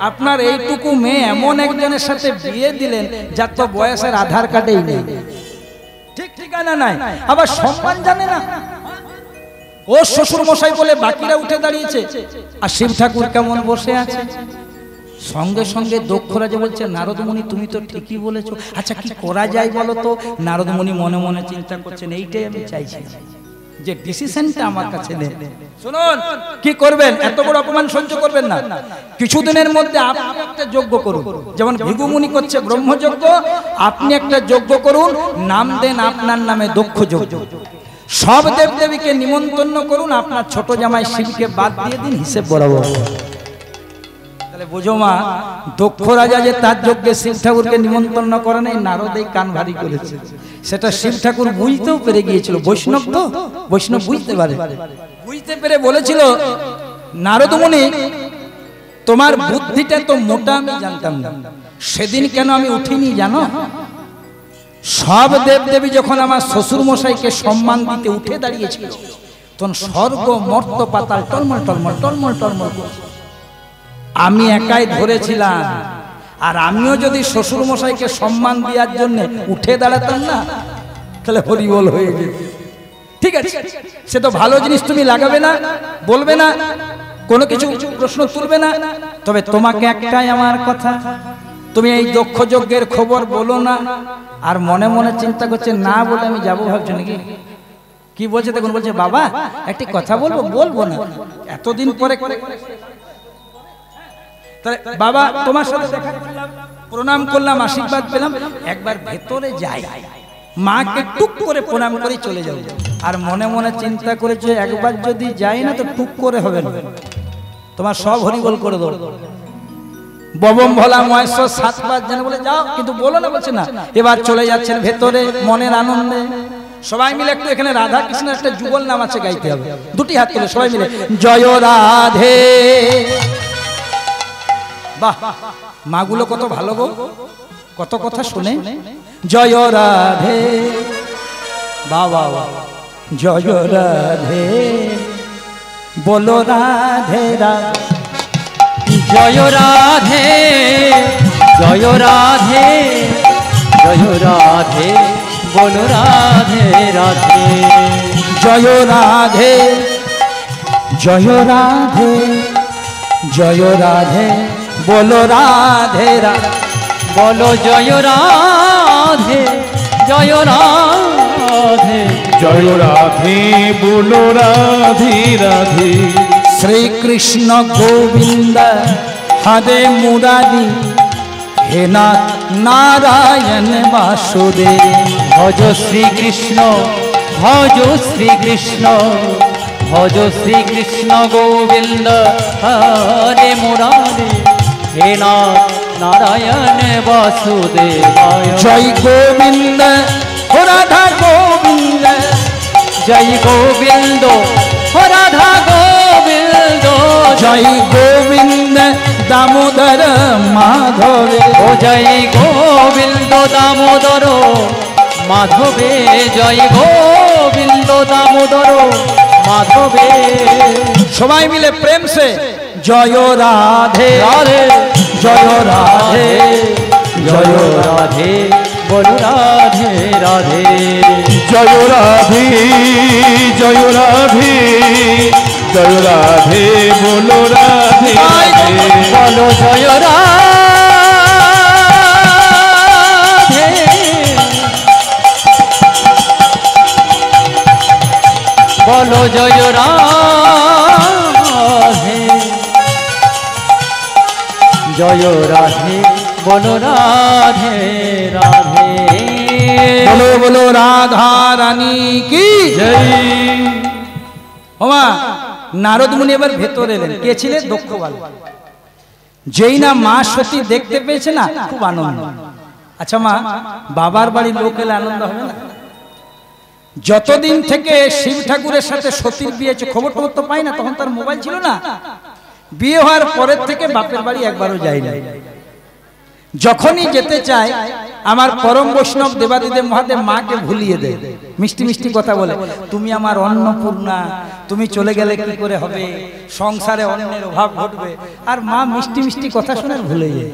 আপনার এইটুকু মেয়ে এমন একজনের সাথে বিয়ে দিলেন যার তো বয়সের আধার কার্ডেই নেই, ঠিক ঠিকানা নাই, আবার সম্মান জানে না। ও শ্বশুর মশাই বলে বাকিরা উঠে দাঁড়িয়েছে, আর শিব ঠাকুর কেমন বসে আছে। সঙ্গে সঙ্গে দক্ষ রাজা বলছে, নারদ মুনি তুমি তো ঠিকই বলেছো, আচ্ছা কি করা যায় বলো তো? নারদ মুনি মনে মনে চিন্তা করছেন, এইটাই আমি চাইছি, যে ডিসিশনটা আমার কাছে নেই। শুনুন, কি করবেন? এত বড় অপমান সহ্য করবেন না। কিছুদিনের মধ্যে আপনি একটা যজ্ঞ করুন, যেমন ভৃগু মুনি করছে ব্রহ্মযজ্ঞ, আপনি একটা যজ্ঞ করুন, নাম দেন আপনার নামে দক্ষ যজ্ঞ। সব দেবদেবীকে নিমন্ত্রণ করুন, আপনার ছোট জামাই শিবকে বাদ দিয়ে দিন, হিসেব বরাবর। তাহলে বুঝো মা, দক্ষ রাজা যে তার যজ্ঞে শিব ঠাকুরকে নিমন্ত্রণ করে নাই, নারদ এই কান ভারী করেছে। সেটা শিব ঠাকুর বুঝতেও পেরে গিয়েছিল, বৈষ্ণব তো, বৈষ্ণব বুঝতে পারে। বুঝতে পেরে বলেছিল, নারদ মুনি তোমার বুদ্ধিটা তো মোটা আমি জানতাম না, সেদিন কেন আমি উঠিনি জানো? সব দেবদেবী যখন আমার শ্বশুর মশাইকে সম্মান দিতে উঠে দাঁড়িয়েছিল, তখন স্বর্গ মর্ত পাতাল টলমল টলমল টলমল টলমল করছে। আমি একাই ধরেছিলাম, আর আমিও যদি শ্বশুর মশাইকে সম্মান দেওয়ার জন্য উঠে দাঁড়াতাম না, তাহলে হরিবল হয়ে যেত। ঠিক আছে, সে তো ভালো জিনিস, তুমি লাগাবে না, বলবে না, কোনো কিছু প্রশ্ন তুলবে না, তবে তোমাকে একটাই আমার কথা, তুমি এই দক্ষ যজ্ঞের খবর বলো না। আর মনে মনে চিন্তা করছে, না বলে আমি যাবো ভাবছো নাকি? কি বলছে দেখুন, বলছে বাবা একটি কথা বলবো, বলবো না, এতদিন পরে বাবা তোমার সাথে দেখা করলাম, প্রণাম করলাম, আশীর্বাদ পেলাম, একবার ভেতরে যাই, মাকে টুক করে প্রণাম করে চলে যাও। আর মনে মনে চিন্তা করেছে, একবার যদি যাই না তো টুক করে হবে না, তোমার সব হরিবল করে দেবো। ববম ভোলা মহেশ্বর 7 বার যেন বলে যাও, কিন্তু বলো না, বলছে না। এবার চলে যাচ্ছেন ভেতরে মনের আনন্দে। সবাই মিলে একটু, এখানে রাধা কৃষ্ণের একটা যুগল নাম আছে, গাইতে হবে। দুটি হাত তুলে সবাই মিলে জয় রাধে। বাহ, মাগুলো কত ভালো গো, কত কথা শুনে। জয় রাধে, বাবা জয় রাধে, বলো রাধে রাধে, জয় রাধে জয় রাধে জয় রাধে বলো রাধে রাধে জয় রাধে জয় রাধে জয় রাধে বলো রাধে রাধে বলো জয় রাধে জয় রাধে জয় রাধে বলো রাধে রাধে শ্রী কৃষ্ণ গোবিন্দ হরে মুরারি হে নাথ নারায়ণ বাসুদেব ভজ শ্রীকৃষ্ণ ভজ শ্রীকৃষ্ণ ভজ শ্রীকৃষ্ণ গোবিন্দ হরে মুরারি হে নাথ নারায়ণ বাসুদেবায় জয় গোবিন্দ ও রাধা গোবিন্দ জয় গোবিন্দ ও রাধা গোবিন্দ জয় গোবিন্দ দামোদর মাধবে ও জয় গোবিন্দ দামোদর মাধবে জয় গোবিন্দ দামোদর মাধবে সবাই মিলে প্রেম সে জয় রাধে রাধে জয় রাধে জয় রাধে বলো রাধে রাধে জয় রাধে জয় রাধে জয় রাধে বলো রাধে রাধে বলো জয় রাধে বলো জয় রাধে জয় রাধে বলো রাধে রাধে বলো বলো রাধা রানী কি জয় ওমা নারদ মুনি এবার ভেতরে এলেন কে ছিলেন দক্ষ বালক যেই না মা সতী দেখতে পেয়েছে না খুব আনন্দ আচ্ছা মা বাবার বাড়ির লোক এলে আনন্দ হবে না যতদিন থেকে শিব ঠাকুরের সাথে সতীর বিয়ে হয়েছে খবর টবর তো পাই না তখন তার মোবাইল ছিল না বিয়ে হওয়ার পরের থেকে বাপের বাড়ি একবারও যাই না যখনই যেতে চায় আমার পরম বৈষ্ণব দেবাদিদেব মহাদেব মাকে ভুলিয়ে দেয় মিষ্টি মিষ্টি কথা বলে তুমি আমার অন্নপূর্ণা তুমি চলে গেলে কি করে হবে সংসারে অন্নের অভাব ঘটবে আর মা মিষ্টি মিষ্টি কথা শুনে ভুলে যায়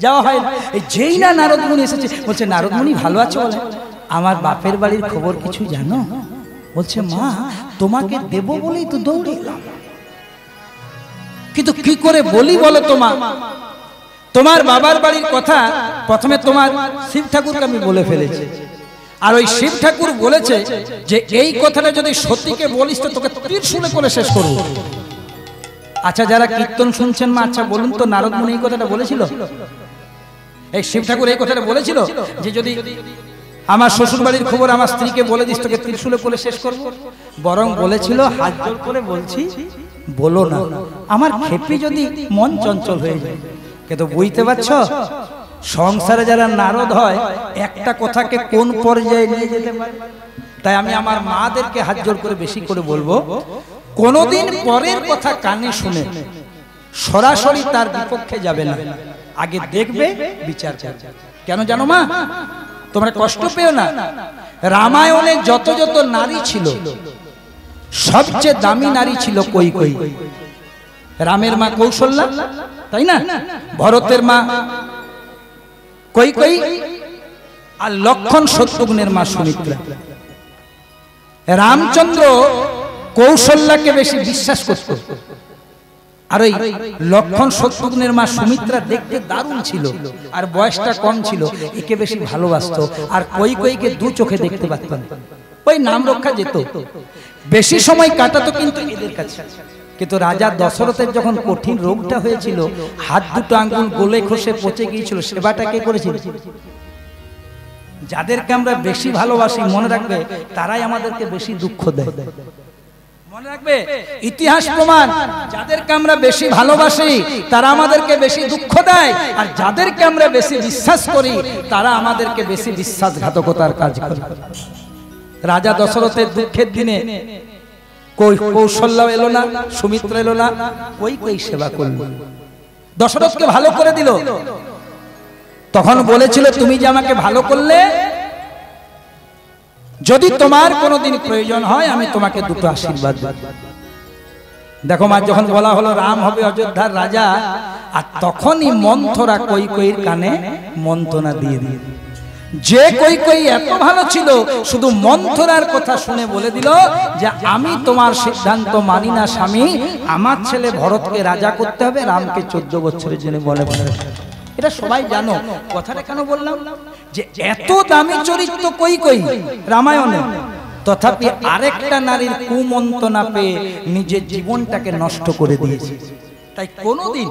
যাওয়া হয় না। এই যেই না নারদ মুনি এসেছে বলছে নারদ মুনি ভালো আছো বলে আমার বাপের বাড়ির খবর কিছু জানো বলছে মা তোমাকে দেব বলেই তো দৌড়ে এলাম কিন্তু কি করে বলি বলো তোমার বাবার বাড়ির কথা প্রথমে তোমার শিব ঠাকুরকে আমি বলে ফেলেছি আর ওই শিব ঠাকুর বলেছে যে এই কথাটা যদি সতীকে বলিস তো তোকে ত্রিশূলে করে শেষ করব। আচ্ছা যারা কীর্তন শুনছেন মা আচ্ছা বলুন তো নারদ মুনি এই কথাটা বলেছিল এই শিব ঠাকুর এই কথাটা বলেছিল যে যদি আমার শ্বশুর বাড়ির খবর আমার স্ত্রীকে বলে দিস তোকে ত্রিশূলে করে শেষ করব বরং বলেছিল হাত জোর করে বলছি বলো না আমার খেপি যদি মন চঞ্চল হয়ে যায় কিন্তু বুঝতে পারছো সংসারে যারা নারদ হয় একটা কথাকে কোন পর্যায়ে নিয়ে যেতে পারে তাই আমি আমার মাদেরকে হাত জোর করে বেশি করে বলবো কোনোদিন পরের কথা কানে শুনে সরাসরি তার বিপক্ষে যাবে না আগে দেখবে বিচার করবে কেন জানো মা তোমরা কষ্ট পেও না রামায়ণে যত যত নারী ছিল সবচেয়ে দামি নারী ছিল কৈকেয়ী রামের মা কৌশল্যা তাই না ভরতের মা কৈকেয়ী আর লক্ষণ শত্রুঘ্নের মা সুমিত্রা রামচন্দ্র কৌশল্যাকে বেশি বিশ্বাস করত আর ওই লক্ষণ শত্রুঘ্নের মা সুমিত্রা দেখতে দারুণ ছিল আর বয়সটা কম ছিল একে বেশি ভালোবাসতো আর কৈকেয়ীকে দু চোখে দেখতে পারত না ওই নাম রক্ষা যেত বেশি সময় কাটাতো কিন্তু এদের কাছে কিন্তু রাজা দশরথের যখন কঠিন রোগটা হয়েছিল হাত দুটো আঙ্গুল গলে খসে পচে গিয়েছিল সেবাটা কে করেছিল যাদেরকে আমরা বেশি ভালোবাসি মনে রাখবে তারাই আমাদেরকে বেশি দুঃখ দেয় মনে রাখবে ইতিহাস প্রমাণ যাদেরকে আমরা বেশি ভালোবাসি তারা আমাদেরকে বেশি দুঃখ দেয় আর যাদেরকে আমরা বেশি বিশ্বাস করি তারা আমাদেরকে বেশি বিশ্বাসঘাতকতার কাজ করে রাজা দশরথের দুঃখের দিনে কৌশল্যা এলো না সুমিত্রা এলো না কৈকেয়ী সেবা করলো দশরথকে ভালো করে দিল তখন বলেছিল তুমি যে আমাকে ভালো করলে যদি তোমার কোনোদিন প্রয়োজন হয় আমি তোমাকে দুটো আশীর্বাদ দেব দেখো মা যখন বলা হলো রাম হবে অযোধ্যার রাজা আর তখনই মন্থরা কৈকেয়ীর কানে মন্ত্রণা দিয়ে দিয়ে, যে কৈকেয়ী এত ভালো ছিল শুধু মন্থরার কথা শুনে বলে দিল যে আমি তোমার সিদ্ধান্ত মানি না স্বামী, আমার ছেলে ভরতকে রাজা করতে হবে, রামকে 14 বছরের জন্য বলে বলে। এটা সবাই জানো, কথাটা কেন বললাম যে এত দামি চরিত্র কৈকেয়ী রামায়ণে, তথাপি আরেকটা নারীর কুমন্ত্রণা পেয়ে নিজের জীবনটাকে নষ্ট করে দিয়েছে। তাই কোনোদিন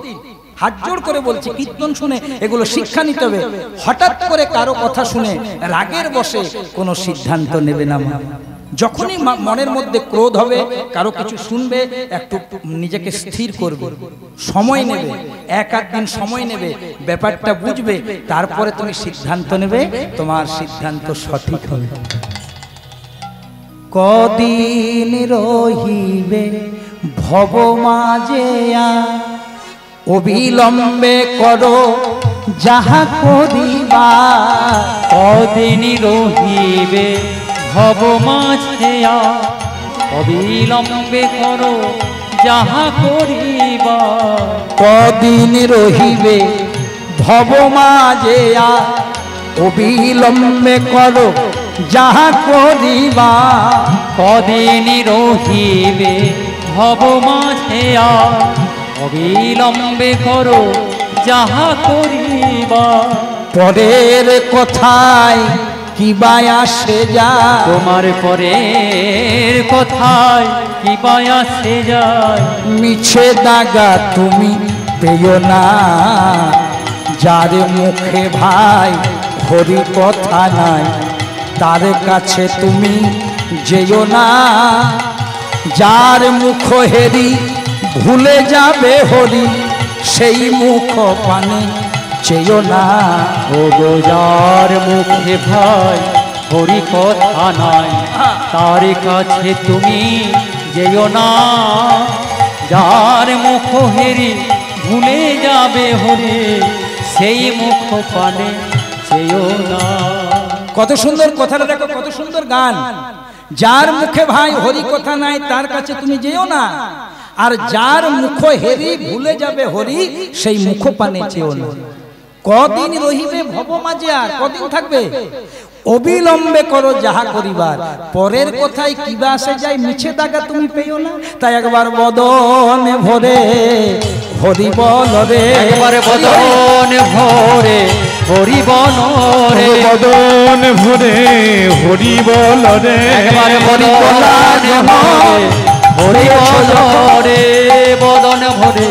হাত জোড় করে বলছি, কীর্তন শুনে এগুলো শিক্ষা নিতে হবে। হঠাৎ করে কারো কথা শুনে রাগের বশে কোনো সিদ্ধান্ত নেবে না। যখনই মনের মধ্যে ক্রোধ হবে, কারো কিছু শুনবে, একটু নিজেকে স্থির করবে, সময় নেবে, এক দিন সময় নেবে, ব্যাপারটা বুঝবে, তারপরে তুমি সিদ্ধান্ত নেবে, তোমার সিদ্ধান্ত সঠিক হবে। কদিন রহিবে ভব মাঝে অবিলম্বে করো যাহা করিবা, কদিন রহিবে ভব মাঝে অবিলম্বে করো যাহা করিবা, কদিন রহিবে ভব মাঝে অবিলম্বে করো যাহা করিবা, কদিন রহিবে ভব মাঝে অবিলম্বে করো যাহা করিবা, পরের কথায় কিবা আসে যায়, তোমার পরের কথায় কিবা আসে যায়, মিছে দাগা তুমি পেও না, যার মুখে ভাই হরি কথা নাই, তার কাছে তুমি যেও না, যার মুখ হেরি ভুলে যাবে হরি, সেই মুখ পানে চেয়েও না। ও গো যার মুখে ভাই হরি কথা নাই, তার কাছে তুমি যেও না, যার মুখ হেরি ভুলে যাবে হরি, সেই মুখ পানে চেয়েও না। কত সুন্দর কথাটা দেখো, কত সুন্দর গান। যার মুখে ভাই হরি কথা নাই, তার কাছে তুমি যেও না, আর যার মুখ হেরি ভুলে যাবে হরি, সেই মুখ পানে চেয়েও না। কদিন রহিবে ভব মাঝে, আর কদিন থাকবে, অবিলম্বে করো যাহা করিবার, পরের কথায় কিবা আসে যায়, মিছে দাগা তুমি পেও না। তাই একবার বদন ভরে হরি বল রে, একবার বদন ভরে হরি বল রে, বদন ভরে হরি বল রে, একবার বদন ভরে হরি বল রে, বদন ভরে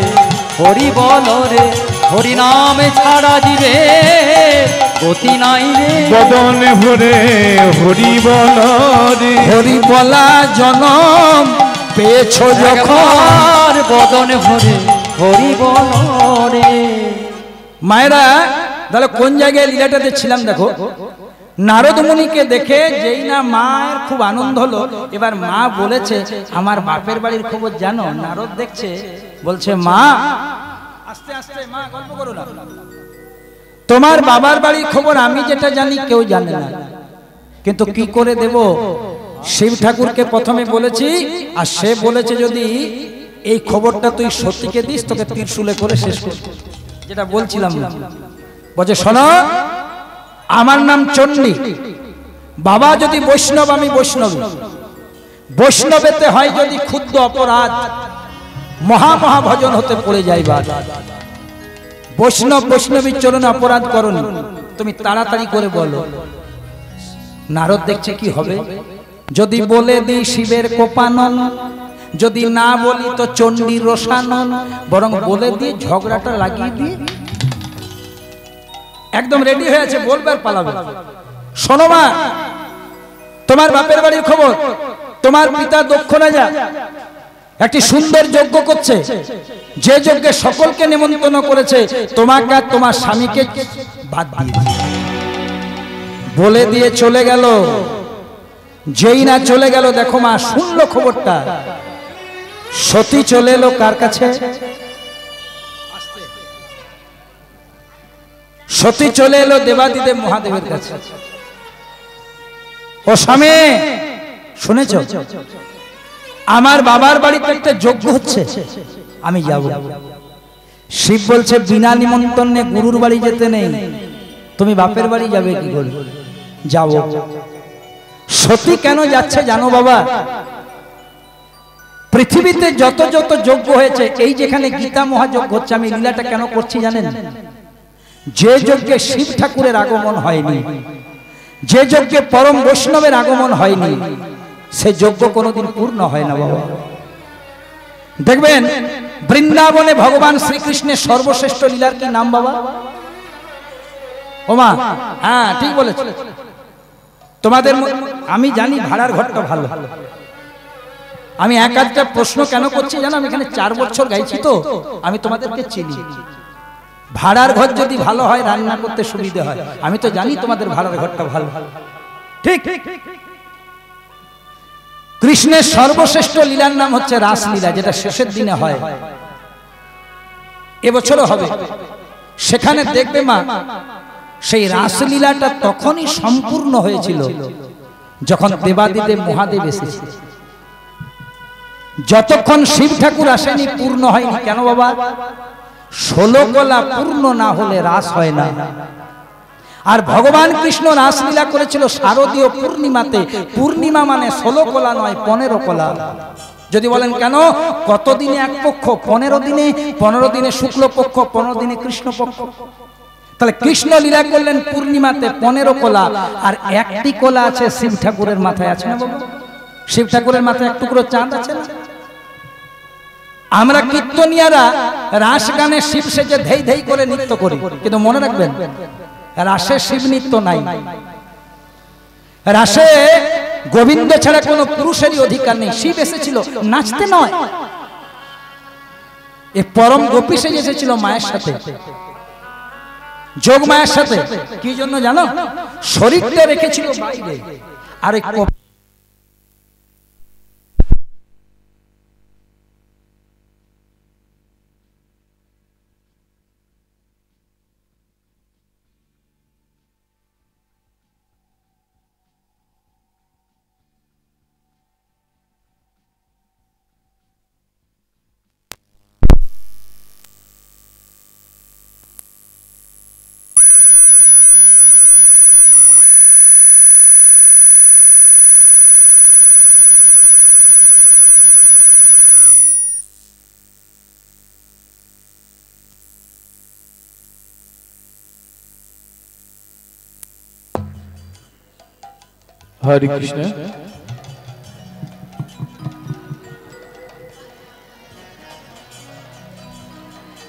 হরি বল রে, হরি নামে ছাড়া দিবে গতি নাই রে, বদন ভরে হরি বল রে, হরি বলা জনম পেয়েছো যখন, বদন ভরে হরি বল রে। মায়েরা তাহলে কোন জায়গায় লীলাটাতে ছিলাম দেখো। নারদ মুনিকে দেখে যেই না মায়ের খুব আনন্দ হলো, এবার মা বলেছে আমার বাপের বাড়ির খবর জানো? নারদ দেখছে, বলছে মা আস্তে আস্তে, মা গল্প করো না, তোমার বাবার বাড়ির খবর আমি যেটা জানি কেউ জানে না, কিন্তু কি করে দেব? শিব ঠাকুরকে প্রথমে বলেছি, আর সে বলেছে যদি এই খবরটা তুই সত্যিকে দিস, তোকে ত্রিশূলে করে শেষ করব। যেটা বলছিলাম, বলছে শোনো, আমার নাম চণ্ডী, বাবা যদি বৈষ্ণব আমি বৈষ্ণব, বৈষ্ণবেতে হয় যদি ক্ষুদ্র অপরাধ, মহা মহা ভজন হতে পড়ে যাইবা, বৈষ্ণব বৈষ্ণবীর চরণে অপরাধ করনি, তুমি তাড়াতাড়ি করে বলো। নারদ দেখছে কি হবে, যদি বলে দিই শিবের কোপানন, যদি না বলি তো চণ্ডীর রসানন, বরং বলে দিয়ে ঝগড়াটা লাগিয়ে দিয়ে একদম রেডি হয়ে আছে, বলবার পালাবে। শোনো মা, তোমার বাপের বাড়ির খবর, তোমার পিতা দক্ষ রাজা একটি সুন্দর যজ্ঞ করছে, যে যজ্ঞে সকলকে নিমন্ত্রণ করেছে, তোমাকে আর তোমার স্বামীকে বাদ দিয়ে বলে দিয়ে চলে গেল। যেই না চলে গেল, দেখো মা শুনলো খবরটা, সতী চলে এলো কার কাছে? সতী চলে এলো দেবাদিদেব মহাদেবের কাছে। ও স্বামী, শুনেছ আমার বাবার বাড়িতে একটা যজ্ঞ হচ্ছে, আমি যাব। শিব বলছে বিনা নিমন্ত্রণে গুরুর বাড়ি যেতে নেই, তুমি বাপের বাড়ি যাবে কি করে? যাও। সতী কেন যাচ্ছে জানো বাবা? পৃথিবীতে যত যত যজ্ঞ হয়েছে, এই যেখানে গীতা মহাযজ্ঞ হচ্ছে, আমি লীলাটা কেন করছি জানেন? যে যজ্ঞে শিব ঠাকুরের আগমন হয়নি, যে যজ্ঞে পরম বৈষ্ণবের আগমন হয়নি, সে যজ্ঞ কোনোদিন পূর্ণ হয় না বাবা। দেখবেন বৃন্দাবনে ভগবান শ্রীকৃষ্ণের সর্বশ্রেষ্ঠ লীলার কি নাম বাবা? ওমা, হ্যাঁ ঠিক বলেছ। তোমাদের আমি জানি ভাড়ার ঘরটা ভালো। আমি এক আধটা প্রশ্ন কেন করছি জানো? আমি এখানে 4 বছর গাইছি তো, আমি তোমাদেরকে চিনি। ভাড়ার ঘর যদি ভালো হয় রান্না করতে সুবিধা হয়। আমি তো জানি তোমাদের ভাড়ার ঘরটা ভালো। ঠিক। কৃষ্ণের সর্বশ্রেষ্ঠ লীলার নাম হচ্ছে রাসলীলা, যেটা শেষের দিনে হয়, এবছরও হবে। সেখানে দেখবে মা, সেই রাসলীলাটা তখনই সম্পূর্ণ হয়েছিল যখন দেবাদিদেব মহাদেব এসেছে। যতক্ষণ শিব ঠাকুর আসেনি পূর্ণ হয়নি। কেন বাবা? 16 কলা পূর্ণ না হলে রাস হয় না। আর ভগবান কৃষ্ণ রাসলীলা করেছিল শারদীয় পূর্ণিমাতে। পূর্ণিমা মানে 16 কলা নয়, 15 কলা। যদি বলেন কেন, কত দিনে এক পক্ষ? 15 দিনে। 15 দিনে শুক্লপক্ষ, 15 দিনে কৃষ্ণপক্ষ। তাহলে কৃষ্ণ লীলা করলেন পূর্ণিমাতে 15 কলা, আর একটি কলা আছে শিব ঠাকুরের মাথায়। আছে না বাবা? শিব ঠাকুরের মাথায় এক টুকরো চাঁদ আছে না? আমরা কীর্তনিয়ারা রাস গানে শিব সেজে ধেই ধেই করে নৃত্য করি, কিন্তু মনে রাখবেন রাসে শিব নৃত্য নাই। রাসে গোবিন্দ ছাড়া কোনো পুরুষেরই অধিকার নেই। শিব এসেছিল নাচতে নয়, এ পরম গোপী সেজে এসেছিল মায়ের সাথে, যোগ মায়ের সাথে। কি জন্য জানো? শরীরটা রেখেছিল বাইরে, আর হরে কৃষ্ণ।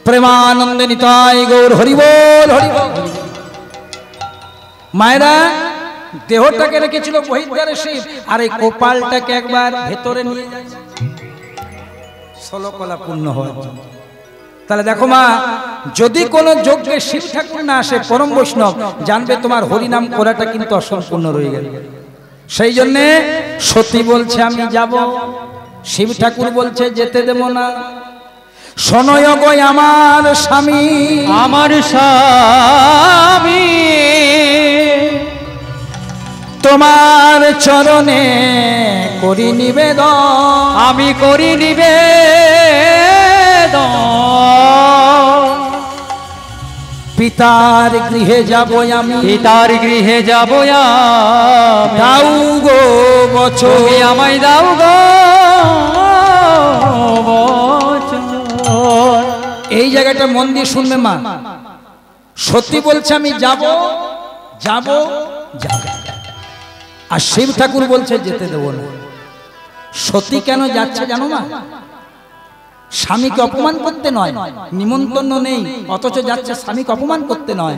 প্রেমানন্দে নিতাই গৌর হরি বল, হরি বল। মায়েরা দেহটাকে রেখেছিল বহির্দ্বারে শিব, আর এই কপালটাকে একবার ভেতরে নিয়ে যায় 16 কলা পূর্ণ হওয়ার জন্য। তাহলে দেখো মা, যদি কোনো যজ্ঞে শিব ঠাকুর না আসে পরম বৈষ্ণব, জানবে তোমার হরিনাম করাটা কিন্তু অসম্পূর্ণ রয়ে গেল। সেই জন্যে সতী বলছে আমি যাব, শিব ঠাকুর বলছে যেতে দেব না। শোনয় গো আমার স্বামী, আমার স্বামী, তোমার চরণে করি নিবেদন, আমি করি নিবেদন। পিতার গৃহে যাব আমি, পিতার গৃহে যাব আমি, দাও গো বচন, তুমি আমায় দাও গো বচন। এই জায়গাটা মন দিয়ে শুনবে মা। সত্যি বলছে আমি যাব যাব যাব, আর শিব ঠাকুর বলছে যেতে দেব না। সতী কেন যাচ্ছে জানো মা? স্বামীকে অপমান করতে নয়, নিমন্ত্রণ নেই অথচ যাচ্ছে স্বামীকে অপমান করতে নয়,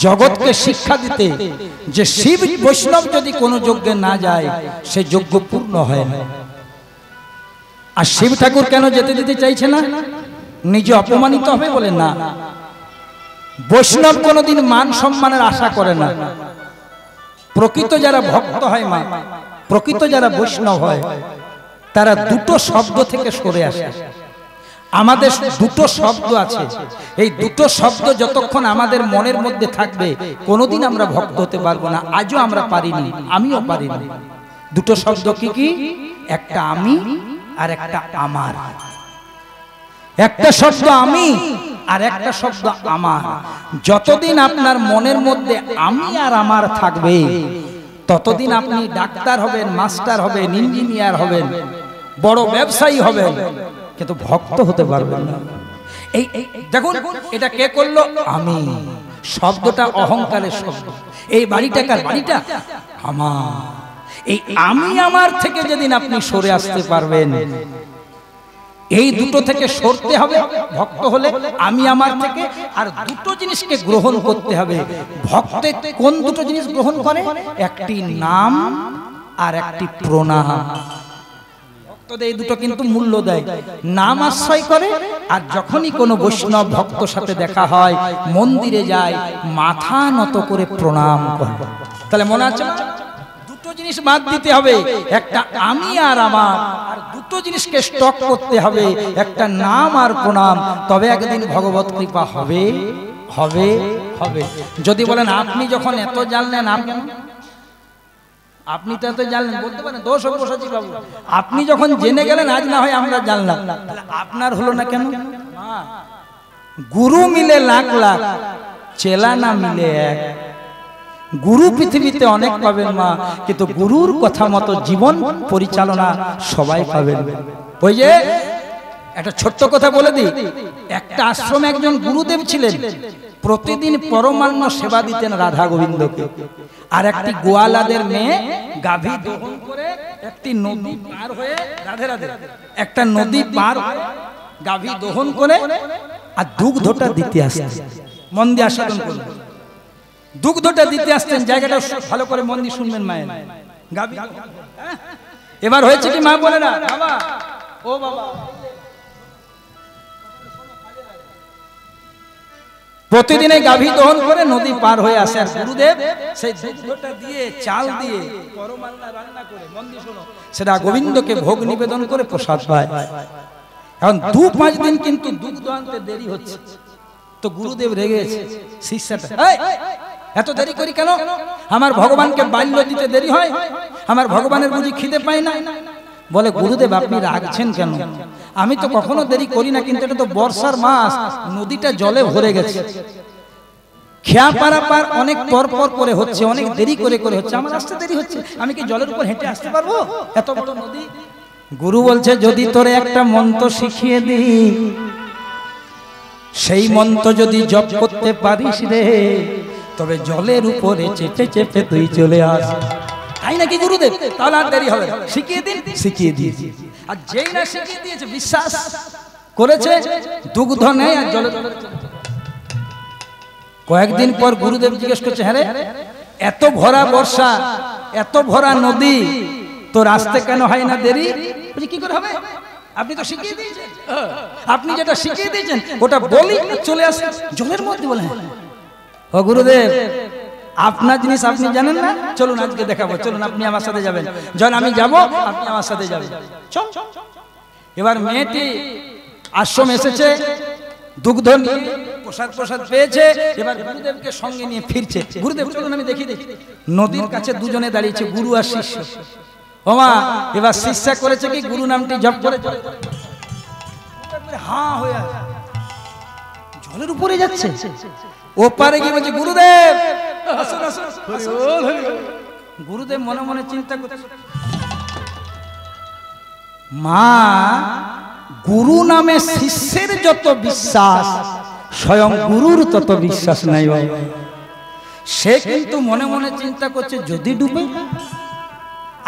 জগৎকে শিক্ষা দিতে যে শিব বৈষ্ণব যদি কোনো যজ্ঞে না যায় সে যজ্ঞ পূর্ণ হয় না। আর শিব ঠাকুর কেন যেতে দিতে চাইছে না? নিজে অপমানিত হবে বলে না। বৈষ্ণব কোনোদিন মান সম্মানের আশা করে না। প্রকৃত যারা ভক্ত হয় মা, প্রকৃত যারা বৈষ্ণব হয়, তারা দুটো শব্দ থেকে সরে আসে। আমাদের দুটো শব্দ আছে, এই দুটো শব্দ যতক্ষণ আমাদের মনের মধ্যে থাকবে কোনোদিন আমরা ভক্ত হতে পারবো না। আজও আমরা পারিনি, আমিও পারিনি। দুটো শব্দ কি কি? একটা আমি আর একটা আমার। একটা শব্দ আমি, আর একটা শব্দ আমার। যতদিন আপনার মনের মধ্যে আমি আর আমার থাকবে, ততদিন আপনি ডাক্তার হবেন, মাস্টার হবেন, ইঞ্জিনিয়ার হবেন, বড় ব্যবসায়ী হবেন, কিন্তু ভক্ত হতে পারবেন না। এই দেখুন, এটা কে করলো? আমি। শব্দটা অহংকারের শব্দ। এই বাড়িটা কার? বাড়িটা আমার। এই আমি আমার থেকে যেদিন আপনি সরে আসতে পারবেন, এই দুটো থেকে সরতে হবে ভক্ত হলে, আমি আমার থেকে। আর দুটো জিনিসকে গ্রহণ করতে হবে। ভক্তে কোন দুটো জিনিস গ্রহণ করে? একটি নাম আর একটি প্রণাম। ভক্তদের এই দুটো কিন্তু মূল্য দেয়। নাম আশ্রয় করে, আর যখনই কোনো বৈষ্ণব ভক্তর সাথে দেখা হয়, মন্দিরে যায়, মাথা নত করে প্রণাম করে। তাহলে মনে আছে না? দুটো জিনিস বাদ দিতে হবে, একটা আমি আর আমার, আর দুটো জিনিসকে স্টক করতে হবে, একটা নাম আর প্রণাম। তবে একদিন ভগবত কৃপা হবে হবে হবে। যদি বলেন আপনি যখন এত জানলেন, আপনি তো এত জানলেন, বলতে পারেন দোষ অবসাচী বাবু, আপনি যখন জেনে গেলেন, আজ না হয় আমরা জানলাম, আপনার হলো না কেন? গুরু মিলে লাখ লাখ, চেলা না মিলে এক। গুরু পৃথিবীতে অনেক পাবেন মা, কিন্তু গুরুর কথা মতো জীবন পরিচালনা সবাই পাবেন। ওই যে একটা ছোট্ট কথা বলে দিই, একটা আশ্রমে একজন গুরুদেব ছিলেন, প্রতিদিন পরমান্ন সেবা দিতেন রাধা গোবিন্দকে। আর একটি গোয়ালাদের মেয়ে গাভী দহন করে একটি নদী পার হয়ে, রাধে রাধে, একটা নদী পার গাভী দহন করে আর দুগ্ধটা দিতে আসতেন। মন দিয়ে আস্বাদন করুন, দুগ্ধটা দিতে আসতেন। জায়গাটা ভালো করে মন দিয়ে শুনবেন মায়ের। গাভী এবার হয়েছে কি মা বলে না, বাবা ও বাবা, প্রতিদিন এই গাভী দহন করে নদী পার হয়ে আসে, আর গুরুদেব সেই দুগ্ধটা দিয়ে, চাল দিয়ে পরমান্না রান্না করে, মন দিয়ে শোনো, সেটা গোবিন্দকে ভোগ নিবেদন করে প্রসাদ পায়। এখন 2-5 দিন কিন্তু দুগ্ধ আনতে দেরি হচ্ছে, তো গুরুদেব রেগে গেছে। শিষ্যটা, এত দেরি করি কেন? আমার ভগবানকে বাল্য দিতে দেরি হয়, আমার ভগবানের বুঝি খিদে পায় না? বলে গুরুদেব আপনি রাগছেন কেন? আমি তো কখনো দেরি করি না, কিন্তু এটা তো বর্ষার মাস, নদীটা জলে ভরে গেছে, খেয়া পারাপার অনেক পর পর করে হচ্ছে, অনেক দেরি করে করে হচ্ছে, আমার আসতে দেরি হচ্ছে, আমি কি জলের উপর হেঁটে আসতে পারবো এত বড় নদী? গুরু বলছে যদি তোরে একটা মন্ত্র শিখিয়ে দিই, সেই মন্ত্র যদি জপ করতে পারিস রে, তবে জলের উপরে চেপে চেপে তুই চলে আস। তাই নাকি গুরুদেব? তাহলে আর দেরি হবে, শিখিয়ে দিন। শিখিয়ে দিয়েছি, আর যেই না শিখিয়ে দিয়েছে, বিশ্বাস করেছে, দুগ্ধ নেই আর জলে জলে। কয়েকদিন পর গুরুদেব জিজ্ঞেস করছে, হ্যাঁ রে, এত ভরা বর্ষা, এত ভরা নদী, তোর আসতে কেন হয় না দেরি? বলছি কি করে হবে, আপনি তো শিখিয়ে দিয়েছেন, আপনি যেটা শিখিয়ে দিয়েছেন ওটা বলি চলে আসে জলের মধ্যে। বলে ও গুরুদেব, আপনার জিনিস আপনি জানেন না, চলুন আজকে দেখাবো, চলুন আপনি আমার সাথে যাবেন। যখন আমি যাব আপনি আমার সাথে যাবেন, চল। এবার মেয়েটি আশ্রম এসেছে, দুগ্ধ নিয়ে প্রসাদ পেয়েছে, এবার গুরুদেবকে সঙ্গে নিয়ে ফিরছে। গুরুদেব চলুন আমি দেখিয়ে দিই। নদীর কাছে দুজনে দাঁড়িয়েছে, গুরু আর শিষ্য। ওমা, এবার শিষ্যা করেছে কি, গুরু নামটি জপ করে হাঁ হয়ে জলের উপরে যাচ্ছে। ওপারে গিয়ে বলছে গুরুদেব আসুন আসুন। গুরুদেব মনে মনে চিন্তা করছে, মা গুরু নামে শিষ্যের যত বিশ্বাস, স্বয়ং গুরুর তত বিশ্বাস নাই। সে কিন্তু মনে মনে চিন্তা করছে যদি ডুবে,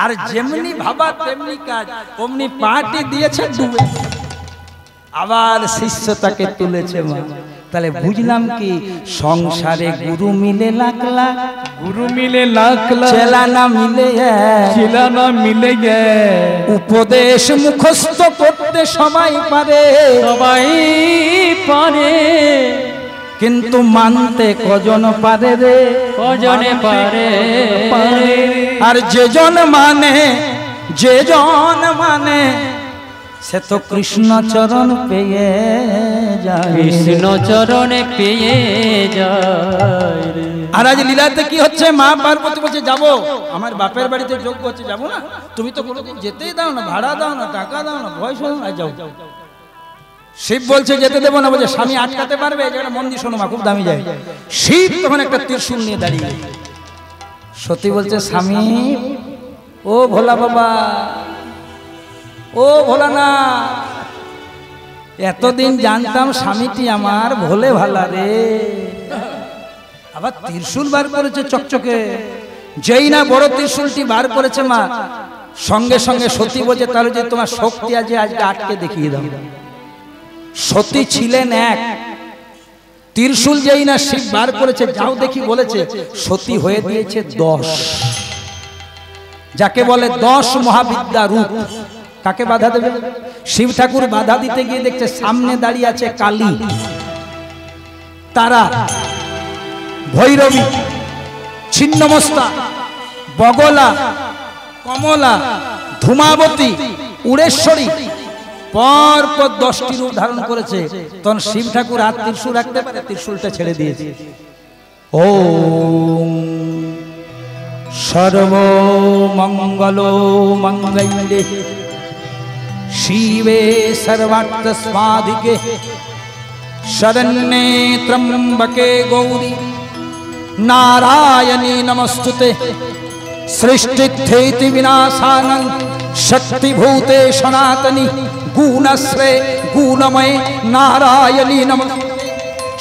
আর যেমনি ভাবা তেমনি কাজ, অমনি পাটি দিয়েছে ডুবে, আবার শিষ্য তাকে তুলেছে। মা তাহলে বুঝলাম কি, সংসারে গুরু মিলে লাখ লাখ, গুরু মিলে লাখ লাখ, চেলা না মিলে এক, চেলা না মিলে এক। উপদেশ মুখস্থ করতে সবাই পারে, সবাই পারে, কিন্তু মানতে কজন পারে রে, কজনে পারে। আর যেজন মানে, যেজন মানে, সে তো কৃষ্ণ চরণ পেয়ে যায়, কৃষ্ণ চরণে পেয়ে যায়। আর আজ লীলাতে কি হচ্ছে, মা পার্বতী বলছে যাবো, আমার বাপের বাড়িতে যোগ্য হচ্ছে, যাবো না? তুমি তো কোনোদিন যেতেই দাও না, ভাড়া দাও না, টাকা দাও না, পয়সা দাও না, যাও। শিব বলছে যেতে দেবো না, বলছে স্বামী আটকাতে পারবে? এই জায়গাটা মন দিয়ে শোনো মা, খুব দামি যায়। শিব তখন একটা ত্রিশূল নিয়ে দাঁড়িয়ে। সতী বলছে স্বামী, ও ভোলা বাবা, ও ভোলা না, এতদিন জানতাম স্বামীটি আমার ভোলে ভালা রে, আবার ত্রিশূল বার করেছে চকচকে। যেই না বড় ত্রিশূলটি বার করেছে মা, সঙ্গে সঙ্গে সতী বলছে তাহলে যে তোমার শক্তি আছে আজকে আটকে দেখিয়ে দাও। সতী ছিলেন এক, ত্রিশূল যেই না শিব বার করেছে যাও দেখি বলেছে, সতী হয়ে দিয়েছে 10। যাকে বলে 10 মহাবিদ্যা রূপ। কাকে বাধা দেবে? শিব ঠাকুর বাধা দিতে গিয়ে দেখছে সামনে দাঁড়িয়ে আছে কালী, তারা, ভৈরবী, ছিন্নমস্তা, বগলা, কমলা, ধূমাবতী, উড়েশ্বরী, পর পর 10টি রূপ ধারণ করেছে। তখন শিব ঠাকুর আর ত্রিশূল রাখতে পারে, ত্রিশূলটা ছেড়ে দিয়েছে। ওম সর্বমঙ্গল মঙ্গলে শিবে সর্বার্থ সাধিকে শরণ্যে ত্র্যম্বকে গৌরী নারায়ণী নমস্তুতে সৃষ্টিস্থিতি বিনাশানং শক্তিভূতে সনাতনী গুণশ্রে গুণময়ে নারায়ণী নমস্তুতে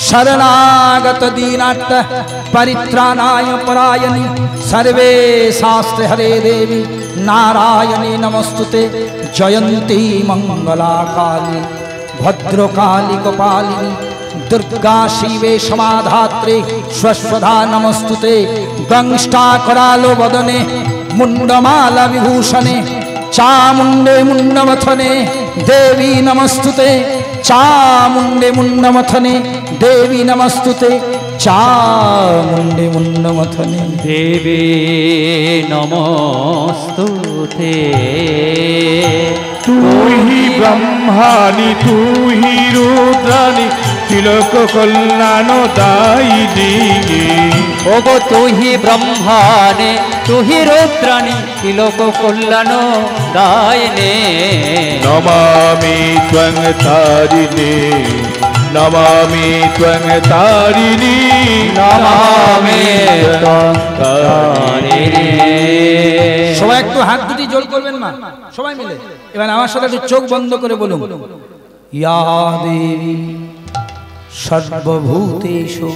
শরণাগত দীনার্থ পরিত্রাণায় পরায়ণী सर्वे शास्त्रे हरे देवी नारायणी नमस्तुते जयंती मंगला काली भद्रकाली कपालिनी दुर्गा शिवे समाधात्रे स्वस्वधा नमस्तुते गंष्टा करालो वदने मुंडमाला विभूषणे चामुंडे मुंडमथने देवी नमस्तुते चामुंडे मुंडमथने देवी नमस्तुते चामुंडे मुंडमथने देवी नमस्तुते। तू ही ब्रह्माणि तू ही रुद्राणि तिलक कल्याण दायिनी। ओगो तू ही ब्रह्माणे तू ही रुद्राणि तिलक कल्याण दायिने। नमामि त्वं तारिणे नमामि त्वं तारिणी नमामि त्वं तारिणी। সবাই একটু হাত দুটি জোর করবেন মা, সবাই মিলে এবার আমার সাথে একটু চোখ বন্ধ করে বলুন, ইয়া দেবী সর্বভূতেষু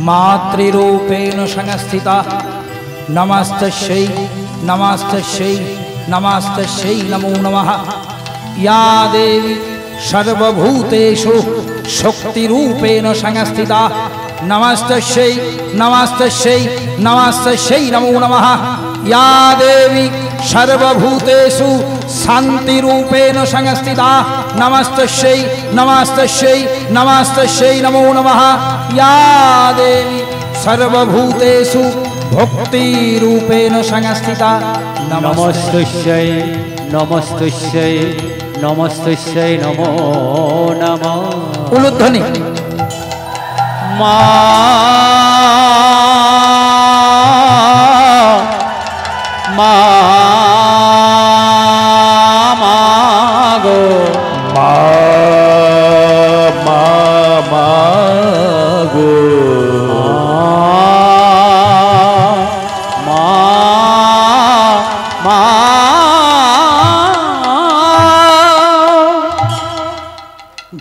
মাতৃরূপেণ সংস্থিতা নমস্তস্যৈ নমস্তস্যৈ নমস্তস্যৈ নমো নমঃ। ইয়া দেবী সর্বভূতেষু শক্তিরূপেণ সংস্থিতা নমস্তস্যৈ নমস্তস্যৈ নমস্তস্যৈ নমো নমঃ। या देवी सर्वभूतेषु शान्तिरूपेण संस्थिता नमस्तस्यै नमस्तस्यै नमस्तस्यै नमो नमः। या देवी सर्वभूतेषु भक्तिरूपेण संस्थिता नमस्तस्यै नमस्तस्यै नमस्तस्यै नमो नमः। उलुध्वनि मा मा गो मा मा मा गो मा मा।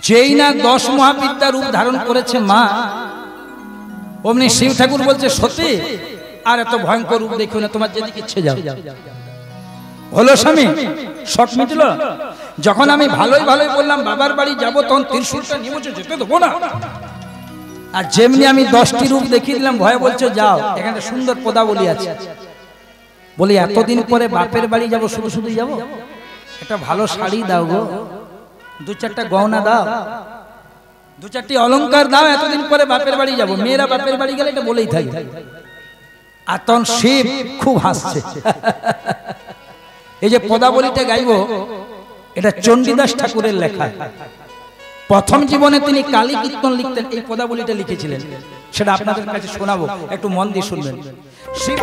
যেই না 10 মহাবিদ্যা রূপ ধারণ করেছে মা, অমনি শিব ঠাকুর বলছে সতী আর এত ভয়ঙ্কর রূপ দেখো না, তোমার যেদিকে ইচ্ছে যাও। হলো স্বামী, শখ মিটল। যখন আমি ভালোই ভালোই বললাম বাবার বাড়ি যাব, তখন ত্রিশূলটা নিয়ে বলছে যেতে দেবো না। আর যেমনি আমি 10টি রূপ দেখিয়ে দিলাম, ভয়ে বলছে যাও, এখানে সুন্দর পদাবলী আছে। বলি এতদিন পরে বাপের বাড়ি যাব, শুধু শুধুই যাব, একটা ভালো শাড়ি দাও গো, 2-4টা গহনা দাও, 2-4টি অলংকার দাও, এতদিন পরে বাপের বাড়ি যাব। মেয়েরা বাপের বাড়ি গেলে এটা বলেই থাকে। আর তখন শিব খুব হাসছে। এই যে পদাবলীটা গাইব, এটা চণ্ডীদাস ঠাকুরের লেখা। প্রথম জীবনে তিনি কালী কীর্তন লিখতেন, এই পদাবলীটা লিখেছিলেন। সেটা আপনাদের কাছে শোনাবো, একটু মন দিয়ে শুনবেন। শিব